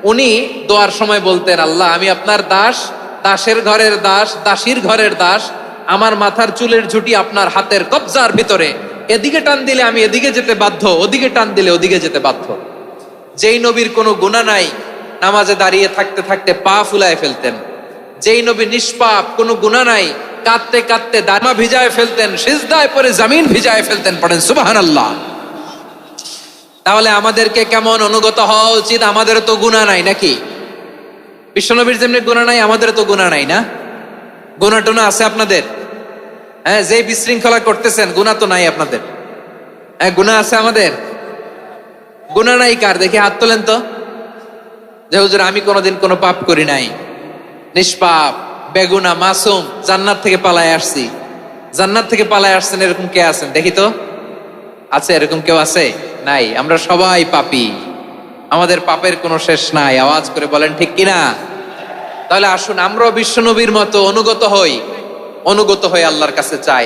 উনি দোয়ার সময় বলতেন, আল্লাহ আমি আপনার দাস, দাসের ঘরের দাস, দাসীর ঘরের দাস, আমার মাথার চুলের ঝুঁটি আপনার হাতের কবজার ভিতরে, এদিকে টান দিলে আমি এদিকে যেতে বাধ্য, ওদিকে টান দিলে ওদিকে যেতে বাধ্য। যেই নবীর কোনো গুনাহ নাই নামাজে দাঁড়িয়ে থাকতে থাকতে পা ফুলায় ফেলতেন। যেই নবী নিষ্পাপ, কোনো গুনাহ নাই, কাঁদতে কাঁদতে দামা ভিজায় ফেলতেন, সিজদায় পরে জমিন ভিজায় ফেলতেন। পড়েন সুবহানাল্লাহ। তাহলে আমাদেরকে কেমন অনুগত হওয়া উচিত? আমাদের তো গুনাহ নাই নাকি? বিশ্বনবীর যেমনি গুনাহ নাই, আমাদের তো গুনাহ নাই না? গুনাহ টুনা আছে আপনাদের? হ্যাঁ, যে বিশৃঙ্খলা করতেছেন গুনাহ তো নাই আপনাদের? হ্যাঁ, গুনাহ আছে আমাদের? গুনাহ নাই কার? দেখি হাত তোলেন তো, যে হুজুর আমি কোনোদিন কোনো পাপ করি নাই, নিষ্পাপ, বেগুনা, মাসুম, জান্নাত থেকে পালায় আসছি। জান্নাত থেকে পালায় আসছেন এরকম কে আছেন দেখি তো? আছে এরকম কেউ? আছে? নাই। আমরা সবাই পাপী, আমাদের পাপের কোনো শেষ নাই। আওয়াজ করে বলেন ঠিক কিনা? তাহলে আসুন আমরাও বিশ্বনবীর মতো অনুগত হই, অনুগত হয়ে আল্লাহর কাছে চাই।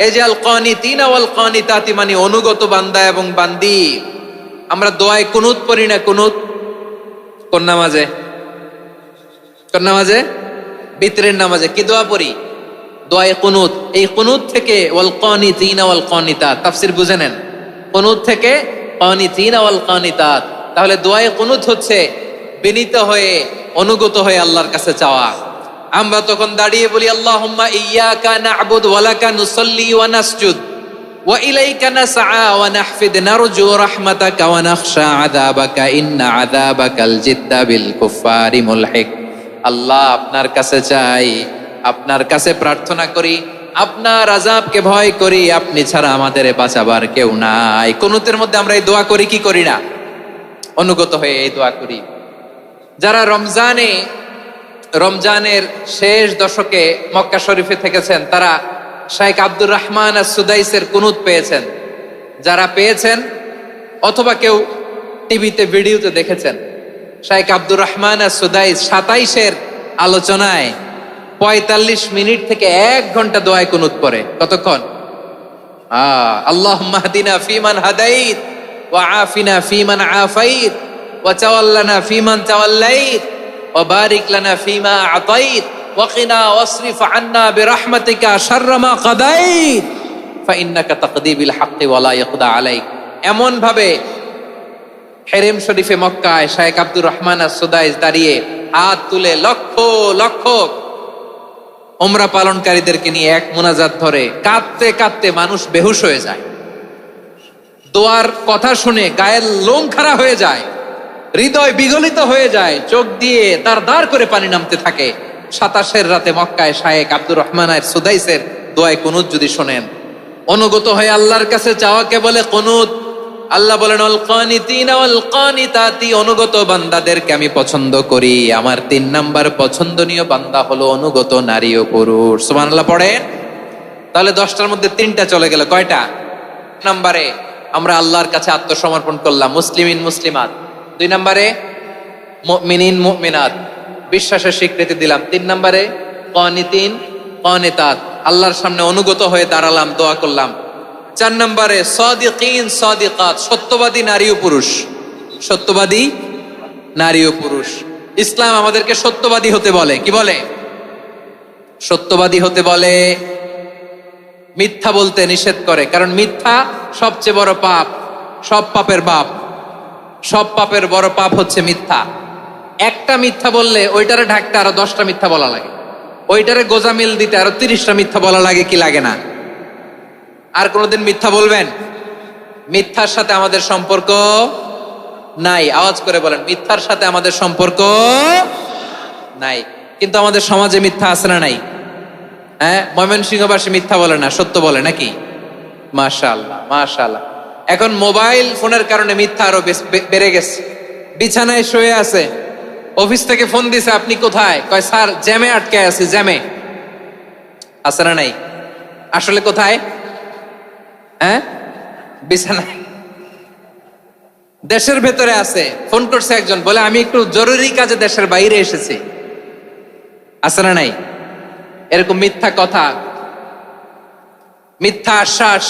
এই যে আল কানিতিনা ওয়াল কানিতাতি, মানে অনুগত বান্দা এবং বান্দি। আমরা দোয়ায় কুনুত পড়ি না? কুনুত কোন নামাজে? কোন নামাজে? বিতরের নামাজে কি দোয়া পড়ি? দোয়ায়ে কুনুত। এই কুনুত থেকে ওয়াল কানিতিনা ওয়াল কানিতাত, তাফসীর বুঝে নেন। কুনুত থেকে কানিতিনা ওয়াল কানিতাত। তাহলে দোয়ায়ে কুনুত হচ্ছে বিনীত হয়ে, অনুগত হয়ে আল্লাহর কাছে চাওয়া। আমরা তখন দাঁড়িয়ে বলি, আল্লাহুম্মা ইয়্যাকা না'বুদু ওয়া লাকা নুসাল্লি ওয়া নাসজুদ ওয়া ইলাইকা নাসআ ওয়া নাহফিদ নারজু রাহমাতাকা ওয়া নাখশা আযাবাকা ইন্না আযাবাকাল জিদ্দা বিল কুফফারি মুলহিক। আল্লাহ আপনার কাছে চাই, আপনার কাছে প্রার্থনা করি, আপনার আযাবকে ভয় করি, আপনি ছাড়া আমাদের বাঁচাবার কেউ নাই। কুনুতের মধ্যে আমরা এই দোয়া করি কি করি না? অনুগত হয়ে এই দোয়া করি। যারা রমজানের শেষ দশকে মক্কা শরীফে থেকেছেন তারা শাইখ আব্দুর রহমান আস-সুদাইসের কুনুত পেয়েছেন। যারা পেয়েছেন অথবা কেউ টিভিতে ভিডিওতে দেখেছেন, শাইখ আব্দুর রহমান আস-সুদাইস 27-এর আলোচনায় 45 মিনিট থেকে 1 ঘন্টা দোয়ায় কুনুত পড়ে। কতক্ষণ? আল্লাহুম্মা হদিনা ফিমান হাদাইত ওয়া আফিনা ফিমান আফাইত ওয়া তাওয়াল্লানা ফিমান তাওয়াল্লাইত ওয়া বারিক লানা ফিমা আতাইত ওয়া কিনা ওয়াসরিফ আন্না বিরহমাতিকা শাররা মা কাদাইত ফাইন্নাকা তাকদি বিল হাক্কি ওয়া লা ইয়াকদা আলাইক। এমন ভাবে হেরেম শরীফে মক্কায় শাইখ আব্দুর রহমান আস-সুদাইস দাঁড়িয়ে হাত তুলে লক্ষ লক্ষ উমরা পালনকারীদেরকে নিয়ে এক মুনাজাত ধরে কাঁদতে কাঁদতে মানুষ বেহুশ হয়ে যায়। দোয়ার কথা শুনে গায়ের লোম খাড়া হয়ে যায়, হৃদয় বিগলিত হয়ে যায়, চোখ দিয়ে তার দাঁড় করে পানি নামতে থাকে। 27-এর রাতে মক্কায় শাইখ আব্দুর রহমান আস-সুদাইসের দোয়ায় কুনুত যদি শোনেন, অনুগত হয়ে আল্লাহর কাছে চাওয়াকে বলে কুনুত। আল্লাহ বলেন আল কানিতিনা ওয়াল কানিতাতি, অনুগত বান্দাদেরকে আমি পছন্দ করি। আমার 3 নাম্বার পছন্দনীয় বান্দা হলো অনুগত নারী ও পুরুষ। সুবহানাল্লাহ পড়েন। তাহলে 10টার মধ্যে 3টা চলে গেল। কয়টা? নম্বরে আমরা আল্লাহর কাছে আত্মসমর্পণ করলাম, মুসলিমিন মুসলিমাত। 2 নম্বরে মুমিনিন মুমিনাত, বিশ্বাসের স্বীকৃতি দিলাম। 3 নম্বরে কানিতিন কানিতাত, আল্লাহর সামনে অনুগত হয়ে দাঁড়ালাম, দোয়া করলাম। 4 নম্বরে সাদিকিন সাদিকাত, সত্যবাদী নারী ও পুরুষ। সত্যবাদী নারী ও পুরুষ। ইসলাম আমাদেরকে সত্যবাদী হতে বলে। কি বলে? সত্যবাদী হতে বলে। মিথ্যা বলতে নিষেধ করে, কারণ মিথ্যা সবচেয়ে বড় পাপ, সব পাপের বাপ। সব পাপের বড় পাপ হচ্ছে মিথ্যা। একটা মিথ্যা বললে ওইটারে ঢাকতে আরো 10টা মিথ্যা বলা লাগে, ওইটারে গোজামিল দিতে আরো 30টা মিথ্যা বলা লাগে, কি লাগে না? আর কোনোদিন মিথ্যা বলবেন? মিথ্যার সাথে আমাদের সম্পর্ক নাই। আওয়াজ করে বলেন, মিথ্যার সাথে আমাদের সম্পর্ক নাই। কিন্তু আমাদের সমাজে মিথ্যা আছে না নাই? হ্যাঁ, ময়মনসিংহবাসী মিথ্যা বলে না, সত্য বলে নাকি? মাশাআল্লাহ মাশাআল্লাহ। এখন মোবাইল ফোনের কারণে মিথ্যা আরো বেড়ে গেছে। বিছানায় শুয়ে আছে, অফিস থেকে ফোন দিছে, আপনি কোথায়? কয় স্যার জ্যামে আটকে আছি। জ্যামে আছে না নাই? আসলে কোথায়? হ্যাঁ, বিছানায়। দেশের ভেতরে আছে। ফোন করছে একজন, বলে আমি একটু জরুরি কাজে দেশের বাইরে এসেছি। আছে না নাই? এরকম মিথ্যা কথা, মিথ্যা আশ্বাস।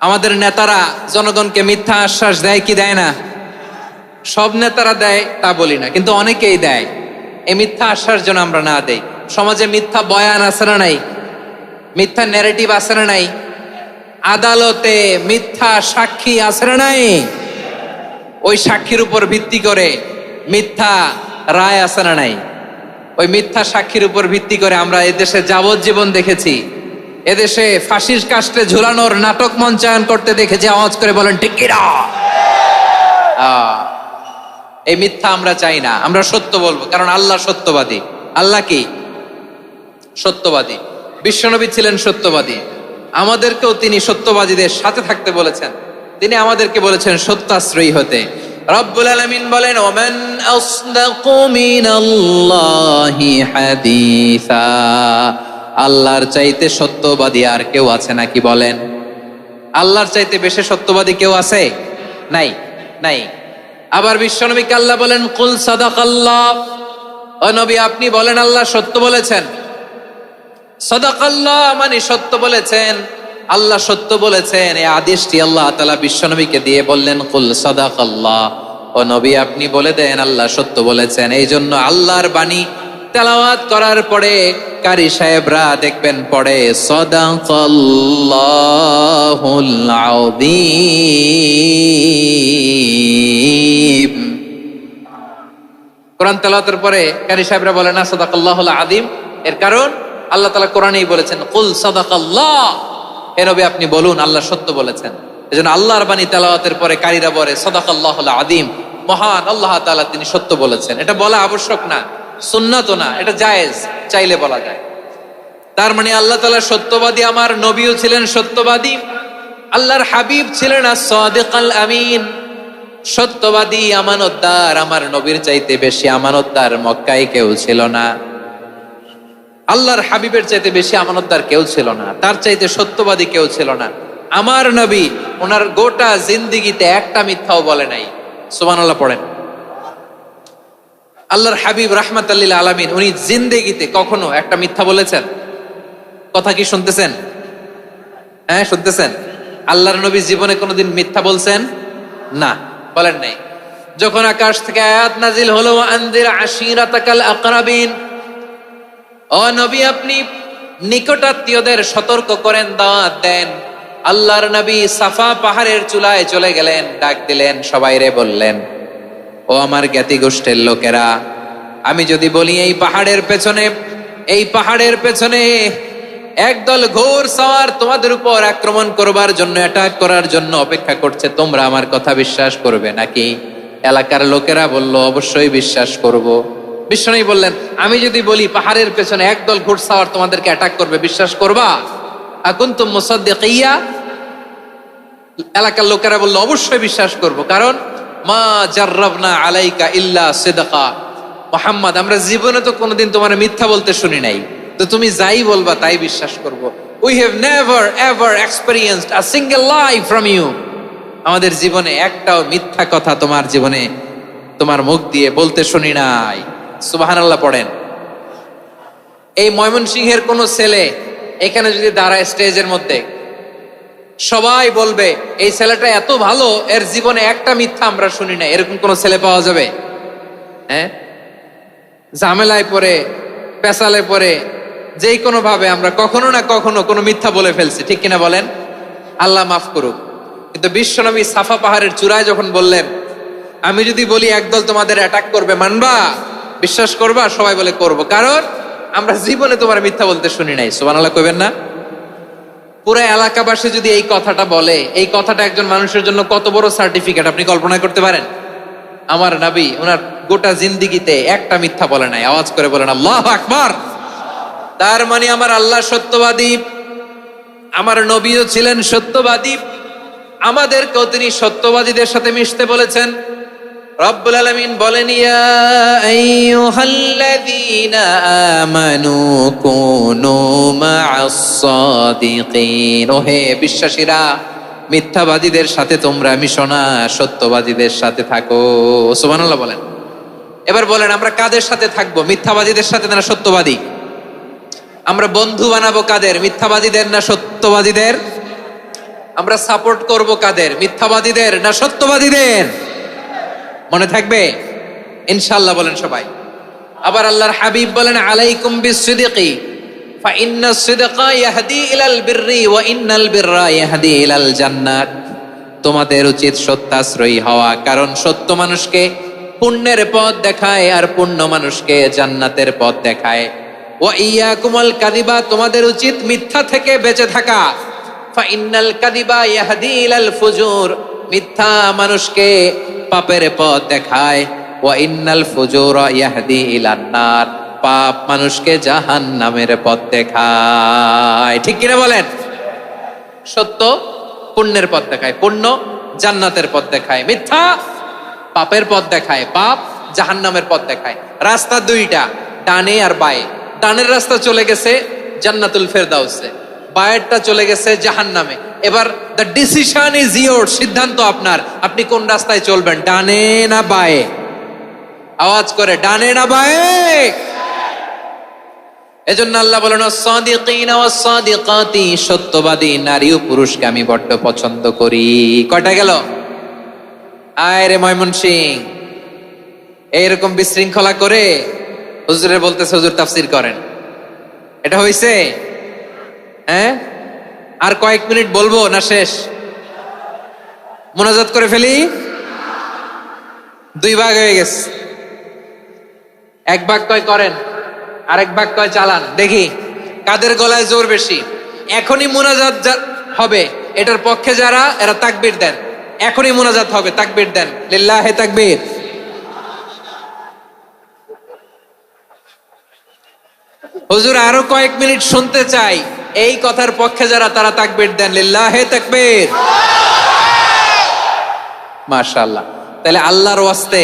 আমাদের নেতারা জনগণকে মিথ্যা আশ্বাস দেয় কি দেয় না? সব নেতারা দেয় তা বলি না, কিন্তু অনেকেই দেয়। এই মিথ্যা আশ্বাস যেন আমরা না দেই। সমাজে মিথ্যা বয়ান আছে না নাই? মিথ্যা ন্যারেটিভ আছে না নাই? আদালতে মিথ্যা সাক্ষী আছে না নাই? ওই সাক্ষীর উপর ভিত্তি করে মিথ্যা রায় আছে না নাই? ওই মিথ্যা সাক্ষীর উপর ভিত্তি করে আমরা এদেশে যাবজ্জীবন দেখেছি। এদেশে ফাঁসির কাস্টে ঝুলানোর নাটক মঞ্চায়ন করতে দেখেছি। আওয়াজ করে বলেন ঠিক কিনা? এই মিথ্যা আমরা চাই না, আমরা সত্য বলবো, কারণ আল্লাহ সত্যবাদী। আল্লাহ কি? সত্যবাদী। বিশ্বনবী ছিলেন সত্যবাদী, আমাদেরকেও তিনি সত্যবাদীদের সাথে থাকতে বলেছেন। তিনি আমাদেরকে বলেছেন সত্যাশ্রয়ী হতে। রব্বুল আলামিন বলেন, ওমান আসদাকু মিনাল্লাহি হাদিসা। আল্লাহর চাইতে সত্যবাদী আর কেউ আছে নাকি বলেন? আল্লাহর চাইতে বেশি সত্যবাদী কেউ আছে? নাই, নাই। আবার বিশ্বনবীকে আল্লাহ বলেন, কুল সাদাকাল্লাহ। ও নবী, আপনি বলেন আল্লাহ সত্য বলেছেন। সাদাকাল্লাহ মানে সত্য বলেছেন, আল্লাহ সত্য বলেছেন। এই আদেশটি আল্লাহ তাআলা বিশ্বনবীকে দিয়ে বললেন, কুল সাদাকাল্লাহ। ও নবী, আপনি বলে দেন আল্লাহ সত্য বলেছেন। এই জন্য আল্লাহর বাণী তেলাওয়াত করার পরে কারি সাহেবরা দেখবেন পড়ে সাদাকাল্লাহুল আযীম। কোরআন তেলাওয়াতের পরে কারি সাহেবরা বলে না সাদাকাল্লাহুল আযীম। এর কারণ আল্লাহ তাআলা কোরআনেই বলেছেন, কুল সাদাকাল্লাহ। হে নবী, আপনি বলুন আল্লাহ সত্য বলেছেন। এজন্য আল্লাহর বাণী তেলাওয়াতের পরে কারীরা বলে সাদাকাল্লাহুল আযীম, মহান আল্লাহ তাআলা তিনি সত্য বলেছেন। এটা বলা আবশ্যক না, সুন্নাতও না, এটা জায়েজ, চাইলে বলা যায়। তার মানে আল্লাহ তাআলা সত্যবাদী, আমার নবীও ছিলেন সত্যবাদী, আল্লাহর হাবিব ছিলেন as-সাদিকাল আমিন, সত্যবাদী, আমানতদার। আমার নবীর চাইতে বেশি আমানতদার মক্কায় কেউ ছিল না। আল্লাহর হাবিবের চাইতে বেশি আমানতদার কেউ ছিল না, তার চাইতে সত্যবাদী কেউ ছিল না। আমার নবী ওনার গোটা জিন্দেগিতে একটা মিথ্যাও বলে নাই। সুবহানাল্লাহ পড়েন। আল্লাহর হাবিব রাহমাতাল লিল আলামিন উনি জিন্দেগিতে কখনো একটা মিথ্যা বলেছেন? কথা কি শুনতেছেন? হ্যাঁ, শুনতেছেন? আল্লাহর নবী জীবনে কোনোদিন মিথ্যা বলছেন? না, বলেন নাই। যখন আকাশ থেকে আয়াত নাজিল হলো, আনজির আশিরাতাকাল আকরাবিন, ও নবী আপনি নিকটাত্মীয়দের সতর্ক করেন, দাওয়াত দেন। আল্লাহর নবী সাফা পাহাড়ের চূড়ায় চলে গেলেন, ডাক দিলেন, সবাইরে বললেন, ও আমার জ্ঞাতি গোষ্ঠীর লোকেরা, আমি যদি বলি এই পাহাড়ের পেছনে একদল ঘোর সওয়ার তোমাদের উপর আক্রমণ করবার জন্য, অ্যাটাক করার জন্য অপেক্ষা করছে, তোমরা আমার কথা বিশ্বাস করবে নাকি? এলাকার লোকেরা বলল, অবশ্যই বিশ্বাস করব। বিশ্বনবী বললেন, আমি যদি বলি পাহাড়ের পেছনে একদল ঘোড়সাওয়ার তোমাদেরকে অ্যাটাক করবে, বিশ্বাস করবা? আকুনতুম মুসাদ্দিকিয়া? এলাকার লোকেরা বলল, অবশ্যই বিশ্বাস করব, কারণ মা জাররাবনা আলাইকা ইল্লা সিদকা। মুহাম্মদ, আমরা জীবনে তো কোনোদিন তোমার মিথ্যা বলতে শুনি নাই, তো তুমি যাই বলবা তাই বিশ্বাস করব। We have never ever experienced a single lie from you. আমাদের জীবনে একটাও মিথ্যা কথা তোমার জীবনে, তোমার মুখ দিয়ে বলতে শুনি নাই। সুবহানাল্লাহ পড়েন। এই ময়মনসিংহের কোন ছেলে এখানে যদি দাঁড়ায় স্টেজের মধ্যে, সবাই বলবে এই ছেলেটা এত ভালো, এর জীবনে একটা মিথ্যা আমরা শুনি না। এরকম কোন ছেলে পাওয়া যাবে? হ্যাঁ, ঝামেলায় পড়ে, পেশালে পড়ে, যেই কোনো ভাবে আমরা কখনো না কখনো কোনো মিথ্যা বলে ফেলছি, ঠিক কিনা বলেন? আল্লাহ মাফ করুক। কিন্তু বিশ্বনবী সাফা পাহাড়ের চূড়ায় যখন বললেন, আমি যদি বলি একদল তোমাদের অ্যাটাক করবে, মানবা? বিশ্বাস করবা? সবাই বলে করব, কারণ আমরা জীবনে তোমার মিথ্যা বলতে শুনি নাই। সুবহানাল্লাহ কইবেন না? পুরো এলাকাবাসী যদি এই কথাটা বলে, এই কথাটা একজন মানুষের জন্য কত বড় সার্টিফিকেট আপনি কল্পনা করতে পারেন? আমার নবী ওনার গোটা জিন্দেগিতে একটা মিথ্যা বলে নাই। আওয়াজ করে বলেন আল্লাহু আকবার। তার মানে আমার আল্লাহ সত্যবাদী, আমার নবীও ছিলেন সত্যবাদী, আমাদেরকেও তিনি সত্যবাদীদের সাথে মিশতে বলেছেন। রব্বুল আলামিন বলেন, ইয়া আইয়ুহাল্লাযীনা আমানু কুনু মা'আস সাদিকিন। ওহে বিশ্বাসীরা, মিথ্যাবাদীদের সাথে তোমরা মিশো না, সত্যবাদীদের সাথে থাকো। সুবহানাল্লাহ বলেন। এবার বলেন, আমরা কাদের সাথে থাকবো? মিথ্যাবাদীদের সাথে না সত্যবাদী? আমরা বন্ধু বানাবো কাদের? মিথ্যাবাদীদের না সত্যবাদীদের? আমরা সাপোর্ট করব কাদের? মিথ্যাবাদীদের না সত্যবাদীদের? মনে থাকবে ইনশাআল্লাহ, বলেন সবাই। আবার আল্লাহর হাবিব বলেন, আলাইকুম বিসসিদকি ফাইন্নাস সিদকা ইয়াহদি ইলাল বিররি ওয়া ইন্নাল বিররা ইয়াহদি ইলাল জান্নাত। তোমাদের উচিত সত্যাশ্রয়ী হওয়া, কারণ সত্য মানুষকে পুণ্যের পথ দেখায় আর পুণ্য মানুষকে জান্নাতের পথ দেখায়। ওয়া ইয়াকুমুল কাযিবা, তোমাদের উচিত মিথ্যা থেকে বেঁচে থাকা। ফাইন্নাল কাযিবা ইয়াহদি ইলাল ফুজুর, মিথ্যা মানুষকে পাপের পথ দেখায়। ওয়া ইন্নাল ফুজুরা ইয়াহদি ইলান নার, পাপ মানুষকে জাহান্নামের পথ দেখায়। ঠিক কিনা বলেন? সত্য পুণ্যের পথ দেখায়, পুণ্য জান্নাতের পথ দেখায়, মিথ্যা পাপের পথ দেখায়, পাপ জাহান্নামের পথ দেখায়। রাস্তা দুইটা, ডানে আর বায়ে। ডানের রাস্তা চলে গেছে জান্নাতুল ফেরদাউসে, বায়েরটা চলে গেছে জাহান্নামে। এবার দ্য ডিসিশন ইজ ইয়োর, সিদ্ধান্ত আপনার, আপনি কোন রাস্তায় চলবেন, ডানে না বায়ে? আওয়াজ করে, ডানে না বায়ে? এজন্য আল্লাহ বলেন, আস-সাদিকিনা ওয়াস-সাদিকাতি, সত্যবাদী নারী ও পুরুষকে আমি বড্ড পছন্দ করি। কয়টা গেল? আয় রে ময়মনসিং, এইরকম বিশৃঙ্খলা করে হুজুরে বলতেছে হুজুর তাফসীর করেন, এটা হইছে? হ্যাঁ, আর কয়েক মিনিট বলবো না শেষ? মুনাজাত করে ফেলি? দুই ভাগ হয়ে গেছে, এক ভাগ কয় করেন, আরেক ভাগ কয় চালান। দেখি কাদের গলায় জোর বেশি। এখনই মুনাজাত হবে, এটার পক্ষে যারা, এরা তাকবীর দেন। এখনই মুনাজাত হবে, তাকবীর দেন, লিল্লাহে তাকবীর। হুজুর আরো কয়েক মিনিট শুনতে চাই, এই কথার পক্ষে যারা, তারা তাকবীর দেন, লিল্লাহে তাকবীর। মাশাআল্লাহ। তাহলে আল্লাহর ওয়াস্তে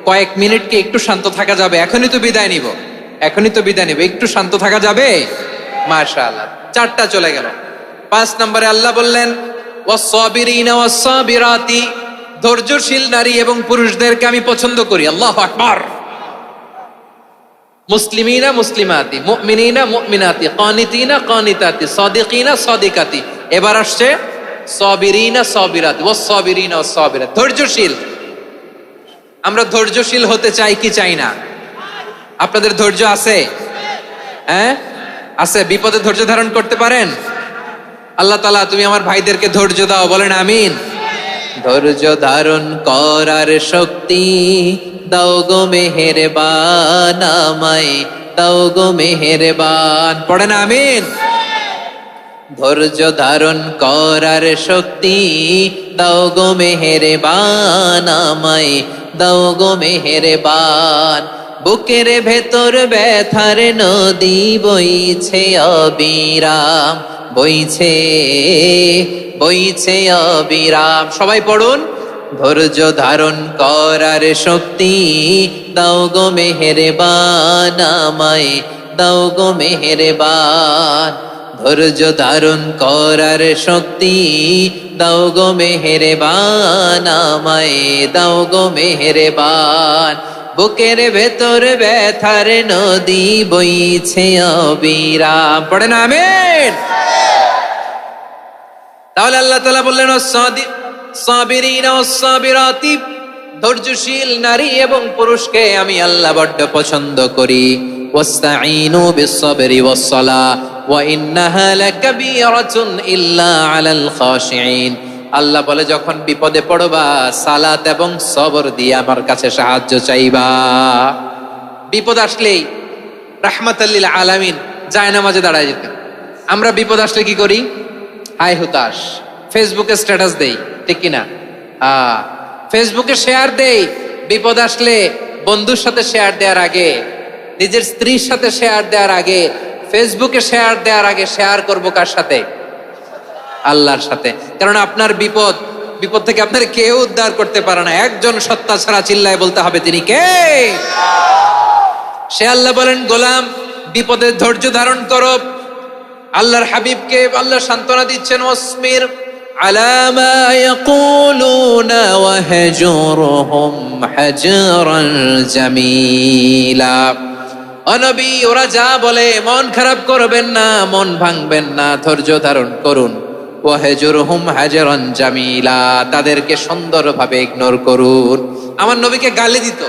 কয়েক মিনিট কি একটু শান্ত থাকা যাবে? এখনই তো বিদায় নিব, এখনই তো বিদায় নিব, একটু শান্ত থাকা যাবে? মাশাআল্লাহ। চারটা চলে গেল। 5 নম্বরে আল্লাহ বললেন, ওয়াস-সাবিরিনা ওয়াস-সাবিরাতি, ধৈর্যশীল নারী এবং পুরুষদেরকে আমি পছন্দ করি। আল্লাহু আকবার। মুসলিমিনা মুসলিমাতি, মুমিনিনা মুমিনাতি, কানিতিনা কানিতাতি, সাদিকিনা সাদিকাতি। এবার আসছে সাবিরিনা সাবিরাতি, ওয়াস-সাবিরিনা ওয়াস-সাবিরাত, ধৈর্যশীল। আমরা ধৈর্যশীল হতে চাই কি চাই না? আপনাদের ধৈর্য আছে? হ্যাঁ আছে? বিপদে ধৈর্য ধারণ করতে পারেন? আল্লাহ তাআলা তুমি আমার ভাইদেরকে ধৈর্য দাও, বলেন আমিন। ধৈর্য ধারণ করার শক্তি দাও গো মেহেরবান, আমায় দাও গো মেহেরবান, পড়েন আমিন। ধৈর্য ধারণ করার শক্তি দাও গো মেহেরবান, আমায় দাও গো মেহেরবান। বুকের ভেতর ব্যথার নদী বইছে অবিরাম, বইছে বইছে অবিরাম। সবাই পড়ুন, ধৈর্য ধারণ করার শক্তি দাও গো মেহেরবান, আমায় দাও গো মেহেরবান। ধৈর্য ধারণ করার শক্তি দাও গো মেহেরবান, আমায় দাও গো মেহেরবান। বুকের ভেতর ব্যথার নদী বইছে অবিরাম, পড়েন আমিন। তাহলে আল্লাহ তাআলা বললেন, সাবিরিনা ওয়াস-সাবিরাতি, ধৈর্যশীল নারী এবং পুরুষকে আমি আল্লাহ বড্ড পছন্দ করি। ওয়াস্তাঈনু বিস-সাবরি ওয়াস-সালাহ ওয়া ইন্নাহা লাকাবীরাতুন ইল্লা আলাল খাশিঈন। আল্লাহ বলে, যখন বিপদে পড়বা সালাত এবং সবর দিয়ে আমার কাছে সাহায্য চাইবা। বিপদ আসলেই রাহমাতাল লিল আলামিন জায়নামাজে দাঁড়ায় যেতেন। আমরা বিপদ আসলে কি করি? হায় হুতাশ, ফেসবুকে স্ট্যাটাস দেই, ঠিক কিনা? ফেসবুকে শেয়ার দেই। বিপদ আসলে বন্ধুর সাথে শেয়ার দেওয়ার আগে, নিজের স্ত্রীর সাথে শেয়ার দেওয়ার আগে, ফেসবুকে শেয়ার দেওয়ার আগে শেয়ার করব কার সাথে? আল্লাহর সাথে। কারণ আপনার বিপদ বিপদ থেকে আপনার কেউ উদ্ধার করতে পারে না, একজন সত্তা ছাড়া চিল্লায় বলতে হবে তিনি কে। সে আল্লাহ বলেন, গোলাম বিপদের ধৈর্য ধারণ করো। আল্লাহর হাবিবকে আল্লাহ সান্ত্বনা দিচ্ছেন, ওয়াসমির আলা মা ইয়াকুলুনা ওয়াহজুরহুম হাজরান জামিলা। ও নবী, ওরা যা বলে মন খারাপ করবেন না, মন ভাঙবেন না, ধৈর্য ধারণ করুন। ওয়াহজুরহুম হাজরান জামিলা, তাদেরকে সুন্দরভাবে ইগনোর করুন। আমার নবীকে গালি দিত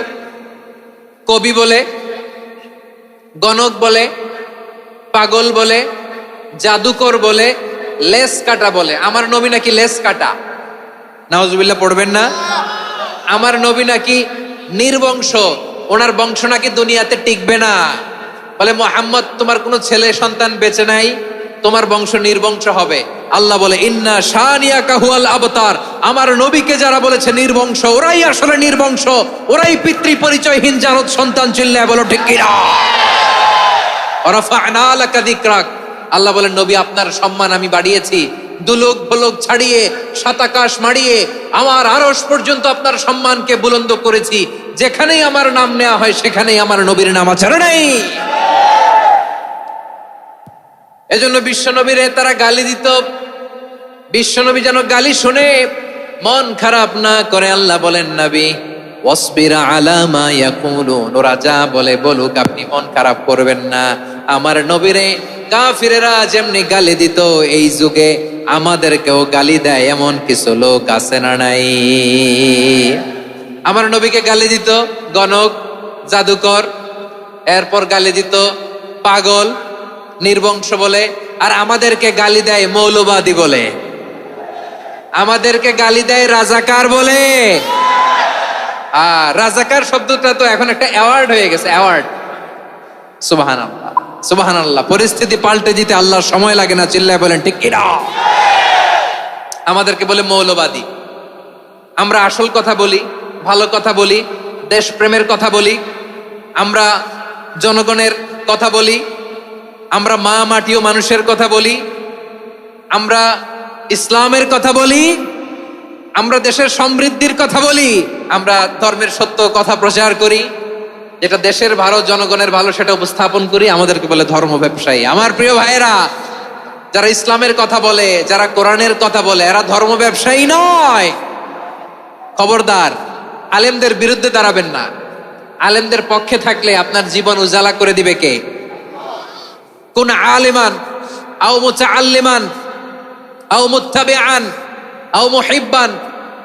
কবি বলে, গণক বলে, পাগল বলে, জাদুকর বলে, লেস কাটা বলে। আমার নবী নাকি লেস কাটা, নাউজুবিল্লাহ পড়বেন না। আমার নবী নাকি নির্বংশ, ওনার বংশ নাকি দুনিয়াতে টিকবে না। বলে, মুহাম্মদ তোমার কোনো ছেলে সন্তান বেঁচে নাই, তোমার বংশ নির্বংশ হবে। আল্লাহ বলে, ইন্না শানিয়াকা হুয়াল আবতার। আমার নবীকে যারা বলেছে নির্বংশ, ওরাই আসলে নির্বংশ, ওরাই পিতৃ পরিচয়হীন জারদ সন্তান। চিল্লায় বলো ঠিক কিনা। রাফা'না লাকা যিকরাক। আল্লাহ বলেন, নবী আপনার সম্মান আমি বাড়িয়েছি, দুলোক ভোলক ছাড়িয়ে সাত আকাশ মাড়িয়ে আমার আরশ পর্যন্ত আপনার সম্মানকে বুলন্দ করেছি। যেখানেই আমার নাম নেওয়া হয় সেখানেই আমার নবীর নাম আছে না নাই? এজন্য বিশ্ব নবীরে তারা গালি দিত। বিশ্ব নবী যেন গালি শুনে মন খারাপ না করে আল্লাহ বলেন, নবী ওয়াসবির আলা মা ইয়াকুলুন, ওরা যা বলে বলুক, আপনি মন খারাপ করবেন না। আমার নবীরে কাফিরেরা যেমনি গালি দিত, এই যুগে আমাদেরকেও গালি দেয় এমন কিছু লোক আছে না নাই? আমার নবীকে গালি দিত গণক, জাদুকর, এরপর গালি দিত পাগল, নির্বংশ বলে, আর আমাদেরকে গালি দেয় মৌলবাদী বলে, আমাদেরকে গালি দেয় রাজাকার বলে। আর রাজাকার শব্দটা তো এখন একটা অ্যাওয়ার্ড হয়ে গেছে, অ্যাওয়ার্ড। সুবহানাল্লাহ, সুবহানাল্লাহ। পরিস্থিতি পাল্টে দিতে আল্লাহর সময় লাগে না। চিল্লায় বলেন ঠিক কিনা। আমাদেরকে বলে মৌলবাদী। আমরা আসল কথা বলি, ভালো কথা বলি, দেশপ্রেমের কথা বলি, আমরা জনগণের কথা বলি, আমরা মা মাটি ও মানুষের কথা বলি, আমরা ইসলামের কথা বলি, আমরা দেশের সমৃদ্ধির কথা বলি, আমরা ধর্মের সত্য কথা প্রচার করি, যেটা দেশের ভালো জনগণের ভালো সেটা উপস্থাপন করি। আমাদেরকে বলে ধর্ম ব্যবসায়ী। আমার প্রিয় ভাইয়েরা, যারা ইসলামের কথা বলে, যারা কোরআনের কথা বলে, এরা ধর্ম ব্যবসায়ী নয়। খবরদার, আলেমদের বিরুদ্ধে দাঁড়াবেন না। আলেমদের পক্ষে থাকলে আপনার জীবন উজালা করে দিবে কে? কোন আলিমান আও মুতাআল্লিমান আও মুত্তাবিআন আও মুহিব্বান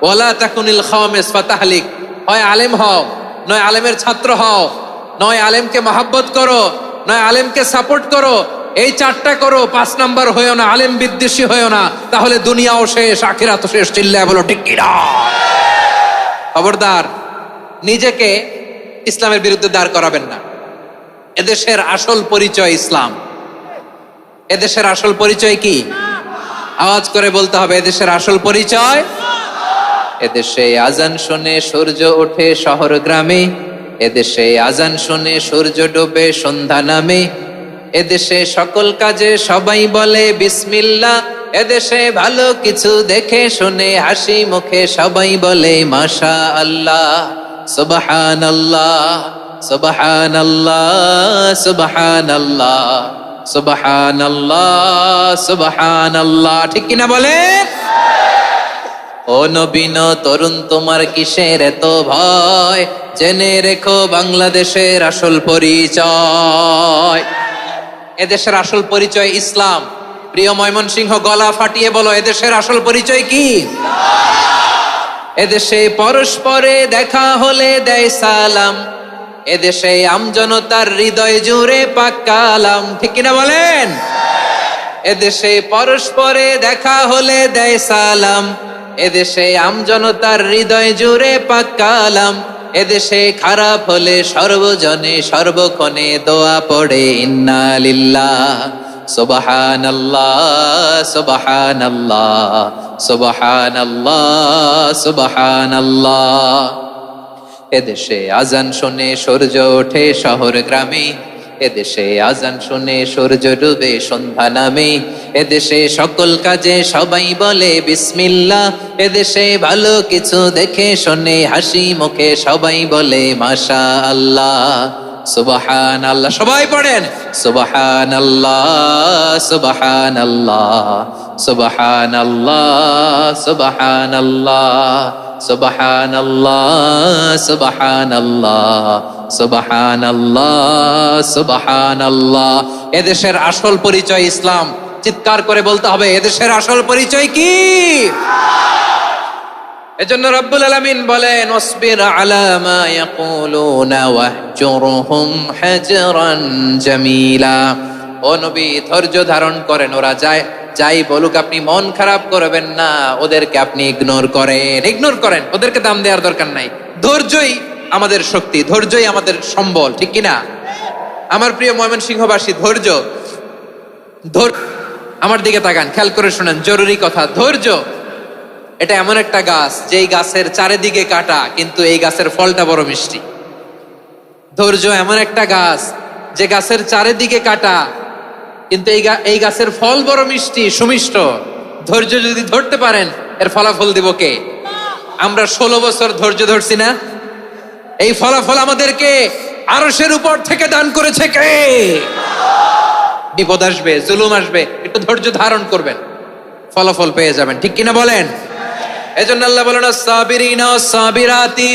ওয়ালা তাকুনিল খামিস ফাতাহলিক। হয় আলেম হও, নয় আলেমের ছাত্র হও, নয় আলেমকে মহব্বত করো, নয় আলেমকে সাপোর্ট করো। এই চারটা করো, 5 নাম্বার হয়েও না, আলেম বিদ্বেষী হয়েও না, তাহলে দুনিয়াও শেষ, আখিরাতও শেষ। চিল্লায় বলো ঠিক কিনা। খবরদার, নিজেকে ইসলামের বিরুদ্ধে দাঁড় করাবেন না। এদেশের আসল পরিচয় ইসলাম। এদেশের আসল পরিচয় কি? আওয়াজ করে বলতে হবে, এদেশের আসল পরিচয়। এদেশে আজান শুনে সূর্য ওঠে শহর গ্রামে, এদেশে আজান শুনে সূর্য ডোবে সন্ধ্যা নামে, এদেশে সকল কাজে সবাই বলে বিসমিল্লাহ, এদেশে ভালো কিছু দেখে শুনে হাসি মুখে সবাই বলে মাশা আল্লাহ, সুবহানাল্লাহ, সুবহানাল্লাহ, সুবহানাল্লাহ, সুবহানাল্লাহ, সুবহানাল্লাহ। ঠিক কিনা বলে? ও নবীন তরুণ, তোমার কিসের এত ভয়? জেনে রেখো বাংলাদেশের আসল পরিচয়। এদেশের আসল পরিচয় ইসলাম। প্রিয় ময়মনসিংহ, গলা ফাটিয়ে বলো, এদেশের আসল পরিচয় কি? এদেশে পরস্পরে দেখা হলে দেয় সালাম, এদেশে আমজনতার হৃদয় জুড়ে পাক কালাম। ঠিক কিনা বলেন? এদেশে পরস্পরে দেখা হলে দেয় সালাম, এদেশে আমজনতার হৃদয় জুড়ে পাক কালাম, এদেশে খারাপ হলে সর্বজনে সর্বক্ষণে দোয়া পড়ে ইন্না লিল্লাহ, সুবহানাল্লাহ, সুবহানাল্লাহ, সুবহানাল্লাহ, সুবহানাল্লাহ। এদেশে আজান শুনে সূর্য ওঠে শহর গ্রামে, এদেশে আজান শুনে সূর্য ডুবে সন্ধ্যা নামে, এদেশে সকল কাজে সবাই বলে বিসমিল্লাহ, এদেশে ভালো কিছু দেখে শুনে হাসি মুখে সবাই বলে মাশাআল্লাহ। সুবহানাল্লাহ, সবাই পড়েন সুবহানাল্লাহ সুবহানাল্লাহ সুবহানাল্লাহ সুবহানাল্লাহ সুবহানাল্লাহ সুবহানাল্লাহ সুবহানাল্লাহ সুবহানাল্লাহ। এদেশের আসল পরিচয় ইসলাম। চিৎকার করে বলতে হবে, এদেশের আসল পরিচয় কি? এজন্য রব্বুল আলামিন বলেন ওয়াসবির আলা মা ইয়াকুলুনা ওয়াহজুরহুম হাজরান জামিলা। ও নবী, ধৈর্য ধারণ করেন, ওরা যাই বলুক আপনি মন খারাপ করবেন না, ওদেরকে আপনি ইগনোর করেন, ওদেরকে দাম দেওয়ার দরকার নাই। ধৈর্যই আমাদের শক্তি, ধৈর্যই আমাদের সম্বল, ঠিক কিনা? আমার প্রিয় ময়মনসিংহবাসী, ধৈর্য আমার দিকে তাকান, খেয়াল করে শুনেন, জরুরি কথা। ধৈর্য এটা এমন একটা গাছ যেই গাছের চারিদিকে কাটা, কিন্তু এই গাছের ফলটা বড় মিষ্টি। ধৈর্য এমন একটা গাছ যে গাছের চারিদিকে কাটা, কিন্তু এই গাছের ফল বড় মিষ্টি, সুমিষ্ট। ধৈর্য যদি ধরতে পারেন, এর ফলাফল দিব কে? আমরা 16 বছর ধৈর্য ধরছি না? এই ফলাফল আমাদেরকে আরশের উপর থেকে দান করেছে কে? বিপদ আসবে, জুলুম আসবে, একটু ধৈর্য ধারণ করবেন, ফলাফল পেয়ে যাবেন, ঠিক কিনা বলেন? এজন্য আল্লাহ বলেন আস-সাবিরিনা ওয়াস-সাবিরাতি,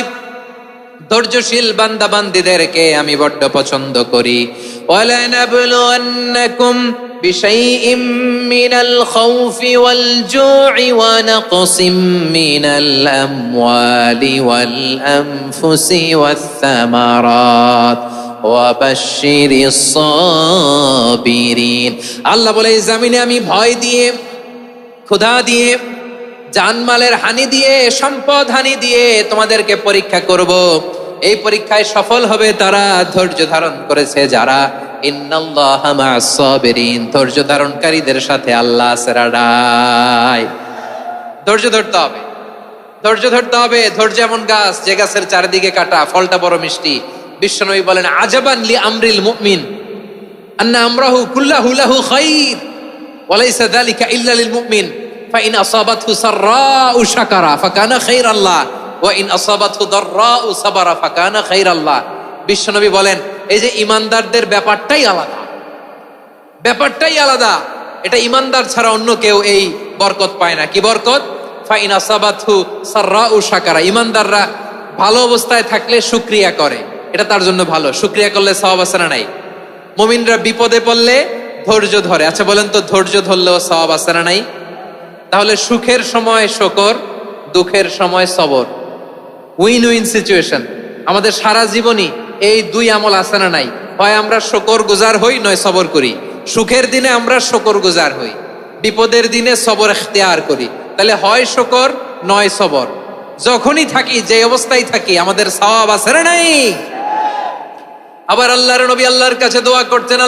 ধৈর্যশীল বান্দা বান্দীদেরকে আমি বড্ড পছন্দ করি। ওয়ালা নাবলুওয়ান্নাকুম বিশাইইম মিনাল খাউফি ওয়াল জু'i ওয়া নাকসিম মিনাল আমওয়ালি ওয়াল আনফুসি ওয়াস সামারাত ওয়া বাশশিরিস সাবিরিন। আল্লাহ বলে, এই জমিনে আমি ভয় দিয়ে, ক্ষুধা দিয়ে, জানমালের হানি দিয়ে, সম্পদ হানি দিয়ে তোমাদেরকে পরীক্ষা করব। এই পরীক্ষায় সফল হবে তারা ধৈর্য ধারণ করেছে যারা। ইন্নাল্লাহা মা'আস সাবিরিন, ধৈর্য ধারণকারীদের সাথে আল্লাহ আছে। ধৈর্য ধরতে হবে, ধৈর্য ধরতে হবে। ধৈর্য এমন গাছ যে গাছের চারিদিকে কাটা, ফলটা বড় মিষ্টি। বিশ্বনবী বলেন আজাবান লি আমরিল মুমিন আন্না আমরাহু কুল্লাহু লাহু খাইর ওয়া লাইসা যালিকা ইল্লা লিল মুমিন ফাইন আসাবাতহু সাররাউ শাকারা ফাকানা খাইরাল্লাহ ওয়া ইন আসাবাতহু দাররাউ সাবারা ফাকানা খাইরাল্লাহ। বিশ্বনবী বলেন, এই যে ইমানদারদের ব্যাপারটাই আলাদা, ব্যাপারটাই আলাদা। এটা ইমানদার ছাড়া অন্য কেউ এই বরকত পায় না। কি বরকত? ফাইন আসাবাতহু সাররাউ শাকারা, ইমানদাররা ভালো অবস্থায় থাকলে শুকরিয়া করে, এটা তার জন্য ভালো। শুকরিয়া করলে সওয়াব আছে না নাই? মুমিনরা বিপদে পড়লে ধৈর্য ধরে। আচ্ছা বলেন তো, ধৈর্য ধরলেও সওয়াব আছে না নাই? তাহলে সুখের সময় শুকর, দুঃখের সময় সবর, উইন উইন সিচুয়েশন। আমাদের সারা জীবনই এই দুই আমল আছে না নাই? হয় আমরা শুকর গুজার হই, নয় সবর করি। সুখের দিনে আমরা শুকর গুজার হই, বিপদের দিনে সবর ইখতিয়ার করি। তাহলে হয় শুকর নয় সবর। যখনই থাকি, যে অবস্থায় থাকি, আমাদের সওয়াব আছে না নাই? আবার আল্লাহর নবী আল্লাহর কাছে দোয়া করতেন,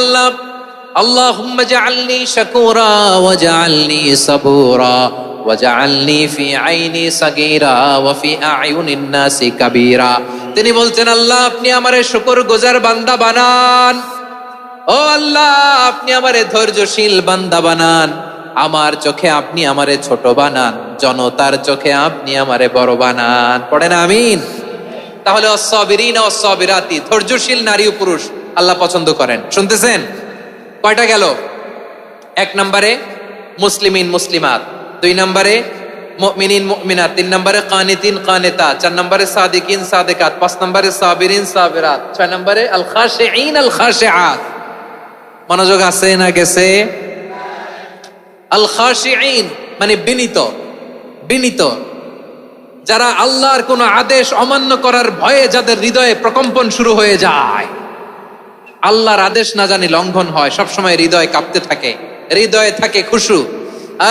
আল্লাহুম্মা জাআলনি শাকুরা ওয়া জাআলনি সাবুরা ওয়া জাআলনি ফি আইনি সাগীরা ওয়া ফি আ'য়ুনিন নাসি কাবীরা। তিনি বলছেন, আল্লাহ আপনি আমারে শুকরগুজার বান্দা বানান। ও আল্লাহ, আপনি আমারে ধৈর্যশীল বান্দা বানান। আমার চোখে আপনি আমারে ছোট বানান, জনতার চোখে আপনি আমারে বড় বানান। পড়েন আমিন। তাহলে আস-সাবিরিনা ওয়াস-সাবিরাতি, ধৈর্যশীল নারী ও পুরুষ আল্লাহ পছন্দ করেন। শুনতেছেন? কয়টা গেল? 1 নম্বরে মুসলিমিন মুসলিমাত, 2 নম্বরে মুমিনিন মুমিনাত, 3 নম্বরে কানিতিন কানিতাত, 4 নম্বরে সাদিকিন সাদিকাত, 5 নম্বরে সাবিরিন সাবিরাত, 6 নম্বরে আল খাশিঈন আল খাশিআত। মনোযোগ আছে না গেছে? আল খাশিঈন মানে বিনীত, বিনীত, যারা আল্লাহর কোন আদেশ অমান্য করার ভয়ে যাদের হৃদয়ে প্রকম্পন শুরু হয়ে যায়, আল্লাহর আদেশ না জানি লঙ্ঘন হয়, সবসময় হৃদয় কাঁপতে থাকে, হৃদয়ে থাকে খুশু।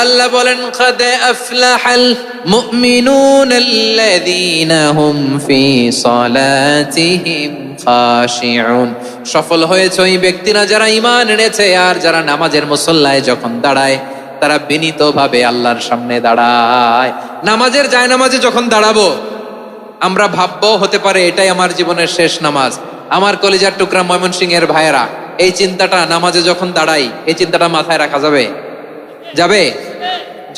আল্লাহ বলেন, قد أفلح المؤمنون الذين هم في صلاتهم خاشعون। সফল হয়েছে ওই ব্যক্তিরা যারা ঈমান এনেছে আর যারা নামাজের মুসল্লায় যখন দাঁড়ায় তারা বিনীতভাবে আল্লাহর সামনে দাঁড়ায়। নামাজের জায়নামাজে যখন দাঁড়াবো আমরা ভাববো হতে পারে এটাই আমার জীবনের শেষ নামাজ। আমার কলিজার টুকরা ময়মনসিংহের ভাইয়েরা, এই চিন্তাটা নামাজে যখন দাঁড়াই, এই চিন্তাটা মাথায় রাখা যাবে? যাবে?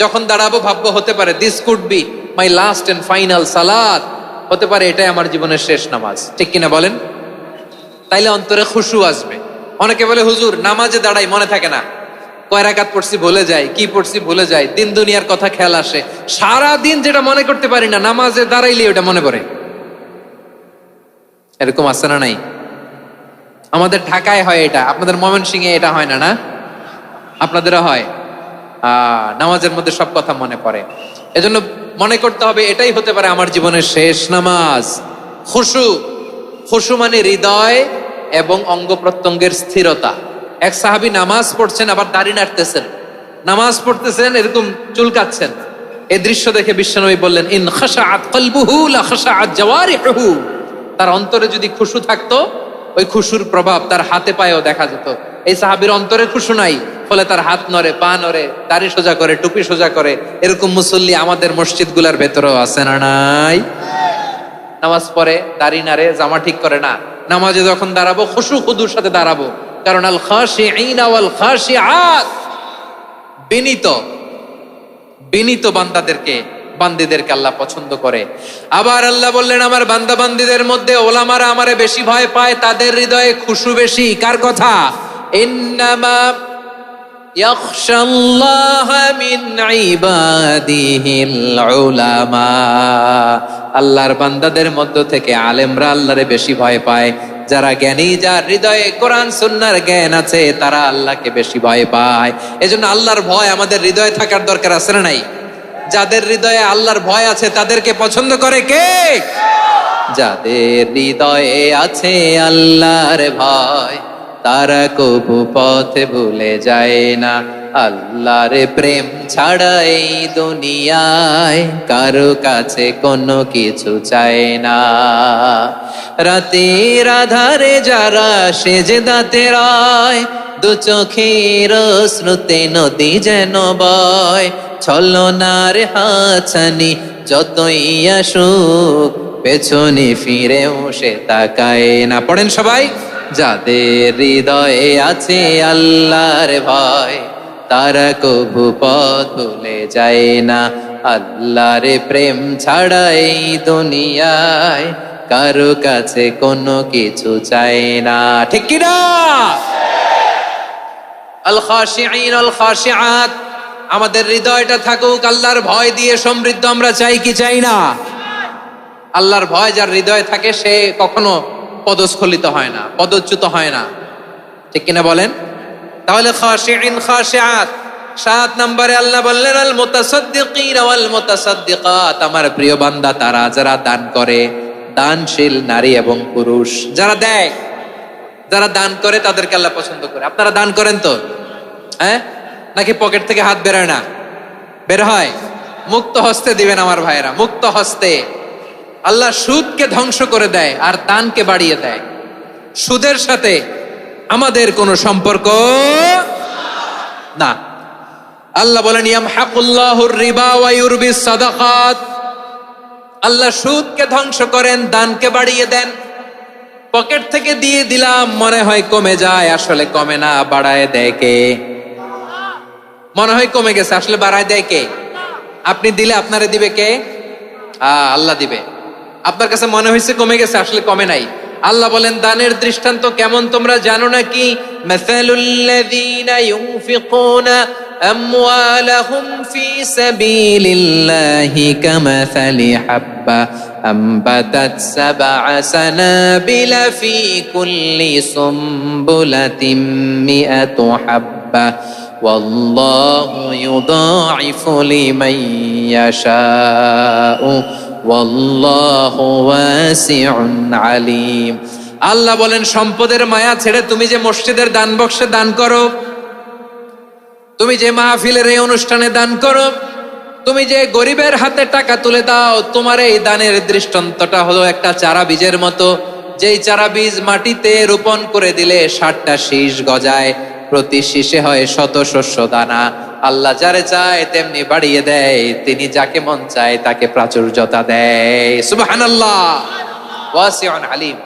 যখন দাঁড়াবো ভাববো হতে পারে this could be my last and final সালাত, হতে পারে এটাই আমার জীবনের শেষ নামাজ, ঠিক কিনা বলেন? তাইলে অন্তরে খুশু আসবে। অনেকে বলে হুজুর নামাজে দাঁড়াই মনে থাকে না, কয় রাকাত পড়ছি ভুলে যাই, কি পড়ছি ভুলে যাই, দিন দুনিয়ার কথা খেয়াল আসে, সারা দিন যেটা মনে করতে পারি না নামাজে দাঁড়াইলে ওটা মনে পড়ে। এরকম আছে না নাই? আমাদের ঢাকায় হয় এটা, আপনাদের ময়মনসিংহে এটা হয় না? না আপনাদেরও হয়? নামাজের মধ্যে সব কথা মনে পড়ে। এজন্য মনে করতে হবে এটাই হতে পারে আমার জীবনের শেষ নামাজ। খুশু, খুশু মানে হৃদয় এবং অঙ্গ প্রত্যঙ্গের স্থিরতা। এক সাহাবী নামাজ পড়ছেন আবার দাড়ি নাড়তেছেন, নামাজ পড়তেছেন এরকম চুলকাচ্ছেন। এই দৃশ্য দেখে বিশ্বনবী বললেন ইন খাশাআত কলবুহু লা খাশাআত জাওয়ারিহুহু, তার অন্তরে যদি খুশু থাকতো ওই খুশুর প্রভাব তার হাতে পায়েও দেখা যেত। এই সাহাবীর অন্তরে খুশু নাই, ফলে তার হাত নড়ে, পা নড়ে, দাড়ি সোজা করে, টুপি সোজা করে। এরকম মুসল্লি আমাদের মসজিদগুলোর ভেতরেও আছে না নাই? নামাজ পড়ে, দাড়ি নাড়ে, জামা ঠিক করে না, নামাজে যখন দাঁড়াবো খুশু খুদুর সাথে দাঁড়াবো। কারণ আল খাশিঈনা ওয়াল খাশিআত, বিনীত বিনীত বান্দিদেরকে আল্লাহ পছন্দ করে। আবার আল্লাহ বললেন আমার বান্দা বান্দিদের মধ্যে ওলামারা আমারে বেশি ভয় পায়, তাদের হৃদয়ে খুশু বেশি। কার কথা? ইন্নামা ইয়াখশাল্লাহা মিন ইবাদিহিল উলামা, আল্লাহর বান্দাদের মধ্য থেকে আলেমরা আল্লাহরে বেশি ভয় পায়। যারা জ্ঞানী, যার হৃদয়ে কোরআন সুন্নাহর জ্ঞান আছে, তারা আল্লাহকে বেশি ভয় পায়। এজন্য আল্লাহর ভয় আমাদের হৃদয়ে থাকার দরকার আছে না নাই? যাদের হৃদয়ে আল্লাহর ভয় আছে তাদেরকে পছন্দ করে কে? যাদের হৃদয়ে আছে আল্লাহর ভয়, তারা কবু পথে ভুলে যায় না। আল্লাহর প্রেম ছাড়া এই দুনিয়ায় কারো কাছে কোনো কিছু চায় না। রাতের আধারে যারা সেজদাতে রয়, দু চোখের শ্রুতে নদী যেন বয়। ছলনার হাতছানি যতই আসুক, পেছনে ফিরেও সে তাকায় না। পড়েন সবাই। যাদের হৃদয়ে আছে আল্লাহর ভয়, তারা কবু পথ ভুলে যায় না। আল্লাহর প্রেম ছাড়া এই দুনিয়ায় কারো কাছে কোনো কিছু চায় না, ঠিক কি না? আল খাশিঈন আল খাশিআত, আমাদের হৃদয়টা থাকুক আল্লাহর ভয় দিয়ে সমৃদ্ধ। আমরা চাই কি চাই না? আল্লাহর ভয় যার হৃদয়ে থাকে সে কখনো পদস্খলিত হয় না, পদচ্যুত হয় না, ঠিক কিনা বলেন? তাহলে খাশিঈন খাশিআত। 7 নম্বরে আল্লাহ বললেন আল মুতাসাদ্দিকিন ওয়াল মুতাসাদ্দিকাত, আমার প্রিয় বান্দা তারা যারা দান করে, দানশীল নারী এবং পুরুষ যারা দেয়, যারা দান করে তাদেরকে আল্লাহ পছন্দ করে। আপনারা দান করেন তো? হ্যাঁ, নাকি পকেট থেকে হাত বেরোয় না? বের হয়। মুক্ত হস্তে দিবেন আমার ভাইরা, মুক্ত হস্তে। আল্লাহ সুদকে ধ্বংস করে দেয় আর দানকে বাড়িয়ে দেয়। সুদের সাথে আমাদের কোনো সম্পর্ক না। আল্লাহ বলেন ইয়ামহাকুল্লাহুর রিবা ওয়া ইউরবিস সাদাকাত, আল্লাহ সুদকে ধ্বংস করেন, দানকে বাড়িয়ে দেন। পকেট থেকে দিয়ে দিলাম মনে হয় কমে যায়, আসলে কমে না, বাড়ায় দেয় কে? মনে হয় কমে গেছে, আসলে বাড়ায় দেয় কে? আপনি দিলে আপনারে দিবে কে? আল্লাহ দিবে। আপনার কাছে মনে হয়েছে কমে গেছে, আসলে কমে নাই। আল্লাহ বলেন দানের দৃষ্টান্ত কেমন তোমরা জানো নাকি? মাসালুল্লাযীনা ইউনফিকুনা আমওয়ালাহুম ফি সাবিলিল্লাহি কামাসালি হাব্বা আম্বাতাত সাবআ সানাবিলা ফি কুল্লি সুমবুলাতিন মিআতু হাব্বা ওয়াল্লাহু ইউদাঈফু লিমান ইয়াশাউ ওয়াল্লাহু ওয়াসিউন আলীম। আল্লাহ বলেন সম্পদের মায়া ছেড়ে তুমি যে মসজিদের দান বক্সে দান করো, তুমি যে মাহফিলের এই অনুষ্ঠানে দান করো, তুমি যে গরিবের হাতে টাকা তুলে দাও, তোমার এই দানের দৃষ্টান্তটা হলো একটা চারা বীজের মতো। যেই চারা বীজ মাটিতে রোপণ করে দিলে 60টা শীষ গজায়, প্রতি শীষে হয় শত শস্য দানা। আল্লাহ যারে চায় তেমনি বাড়িয়ে দেয়, তিনি যাকে মন চায় তাকে প্রাচুর্যতা দেয়। সুবহানাল্লাহ, ওয়াসিউন আলীম।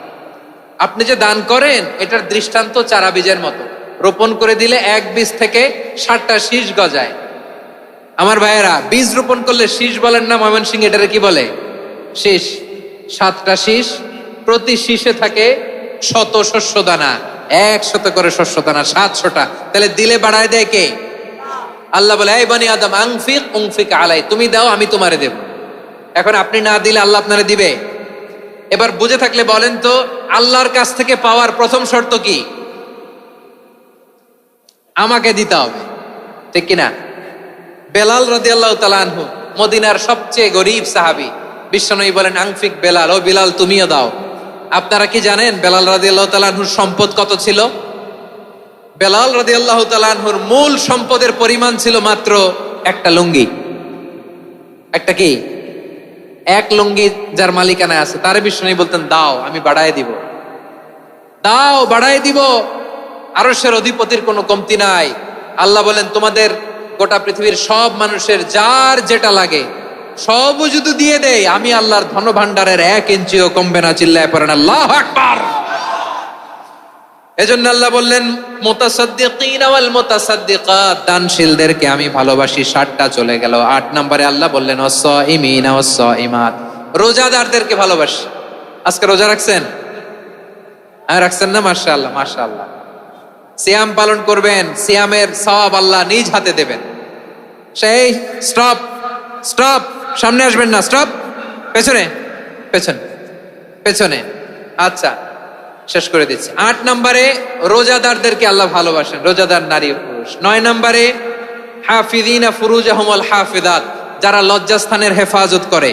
আপনি যে দান করেন এটার দৃষ্টান্ত চারা বীজের মতো, রোপণ করে দিলে এক বীজ থেকে 60টা শীষ গজায়। আমার ভাইয়েরা, বীজ রোপণ করলে শীষ বলেন না ময়মনসিংহ, এটারে কি বলে? শীষ। 7টা শীষ, প্রতি শীষে থাকে 100 শস্য দানা, 100 করে শস্য দানা, 700টা। তাহলে দিলে বাড়ায় দেয় কে? আল্লাহ বলে, এই বনি আদম আনফিক উনফিক আলাই, তুমি দাও আমি তোমারে দেব। এখন আপনি না দিলে আল্লাহ আপনারে দিবে? এবার বুঝে থাকলে বলেন তো, আল্লাহর কাছ থেকে পাওয়ার প্রথম শর্ত কি? আমাকে দিতে হবে, ঠিক কিনা? বেলাল রাদিয়াল্লাহু তাআলা আনহু, মদিনার সবচেয়ে গরীব সাহাবী, বিশ্বনবী বলেন আনফিক বেলাল, ও বেলাল তুমিও দাও। আপনারা কি জানেন বেলাল রাদিয়াল্লাহু তাআলা আনহুর সম্পদ কত ছিল? বেলাল রাদিয়াল্লাহু তাআলা আনহুর মূল সম্পদের পরিমাণ ছিল মাত্র একটা লুঙ্গি। একটা কি? এক লুঙ্গি যার মালিকানায় আছে, তারে বিশ্বনবী বলতেন দাও আমি বাড়ায় দিব, দাও বাড়ায় দিব। আরশের অধিপতির কোনো কমতি নাই। আল্লাহ বলেন, তোমাদের গোটা পৃথিবীর সব মানুষের যার যেটা লাগে সব যদি দিয়ে দেয়, আমি আল্লাহর ধন ভান্ডারের 1 ইঞ্চিও কমবে না। চিল্লায় পড়েন আল্লাহু আকবার। এজন্য আল্লাহ বললেন, মুতাসাদ্দিকিন ওয়াল মুতাসাদ্দিকাত, দানশীলদেরকে আমি ভালোবাসি। 7টা চলে গেল। 8 নম্বরে আল্লাহ বললেন, ওয়াস-সাইমিনা ওয়াস-সাইমাত, রোজাদারদেরকে ভালোবাসি। আজকে রোজা রাখছেন? আর রাখছেন না? মাশাআল্লাহ মাশাআল্লাহ। সিয়াম পালন করবেন, সিয়ামের সওয়াব আল্লাহ নিজ হাতে দেবেন। সেই স্টপ স্টপ, সামনে আসবেন না, স্টপ, পেছনে পেছনে পেছনে। আচ্ছা, শেষ করে দিচ্ছি। 8 নম্বরে রোজাদারদেরকে আল্লাহ ভালোবাসেন, রোজাদার নারী ও পুরুষ। 9 নম্বরে হাফিযিনা ফুরুজাহুম ওয়াল হাফিযাত, যারা লজ্জাস্থানের হেফাজত করে,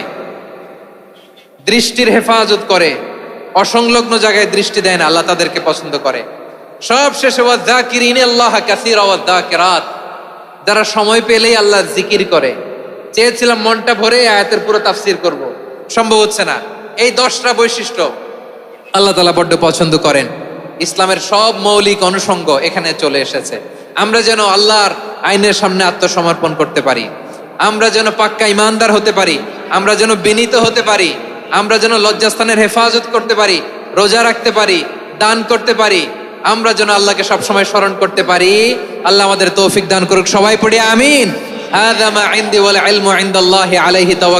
দৃষ্টির হেফাজত করে, অসংলগ্ন জায়গায় দৃষ্টি দেয় না, আল্লাহ তাদেরকে পছন্দ করে। সব শেষে ওয়াযাকিরিনাল্লাহা কাসীরা ওয়াযাকিরাত, যারা সময় পেলেই আল্লাহর জিকির করে। চেয়েছিলাম মনটা ভরে আয়াতের পুরো তাফসীর করব, সম্ভব হচ্ছে না। এই 10টা বৈশিষ্ট্য আল্লাহ তাআলা বড্ড পছন্দ করেন। ইসলামের সব মৌলিক অনুষঙ্গ এখানে চলে এসেছে। আমরা যেন আল্লাহর আইনের সামনে আত্মসমর্পণ করতে পারি, আমরা যেন পাক্কা ইমানদার হতে পারি, আমরা যেন বিনীত হতে পারি, আমরা যেন লজ্জাস্থানের হেফাজত করতে পারি, রোজা রাখতে পারি, দান করতে পারি, আমরা যেন আল্লাহকে সবসময় স্মরণ করতে পারি। আল্লাহ আমাদের তৌফিক দান করুক। সবাই পড়ি আমিন। হাযা মা ইনদি ওয়াল ইলমু ইনদাল্লাহি আলাইহি তাওয়াক্কাল।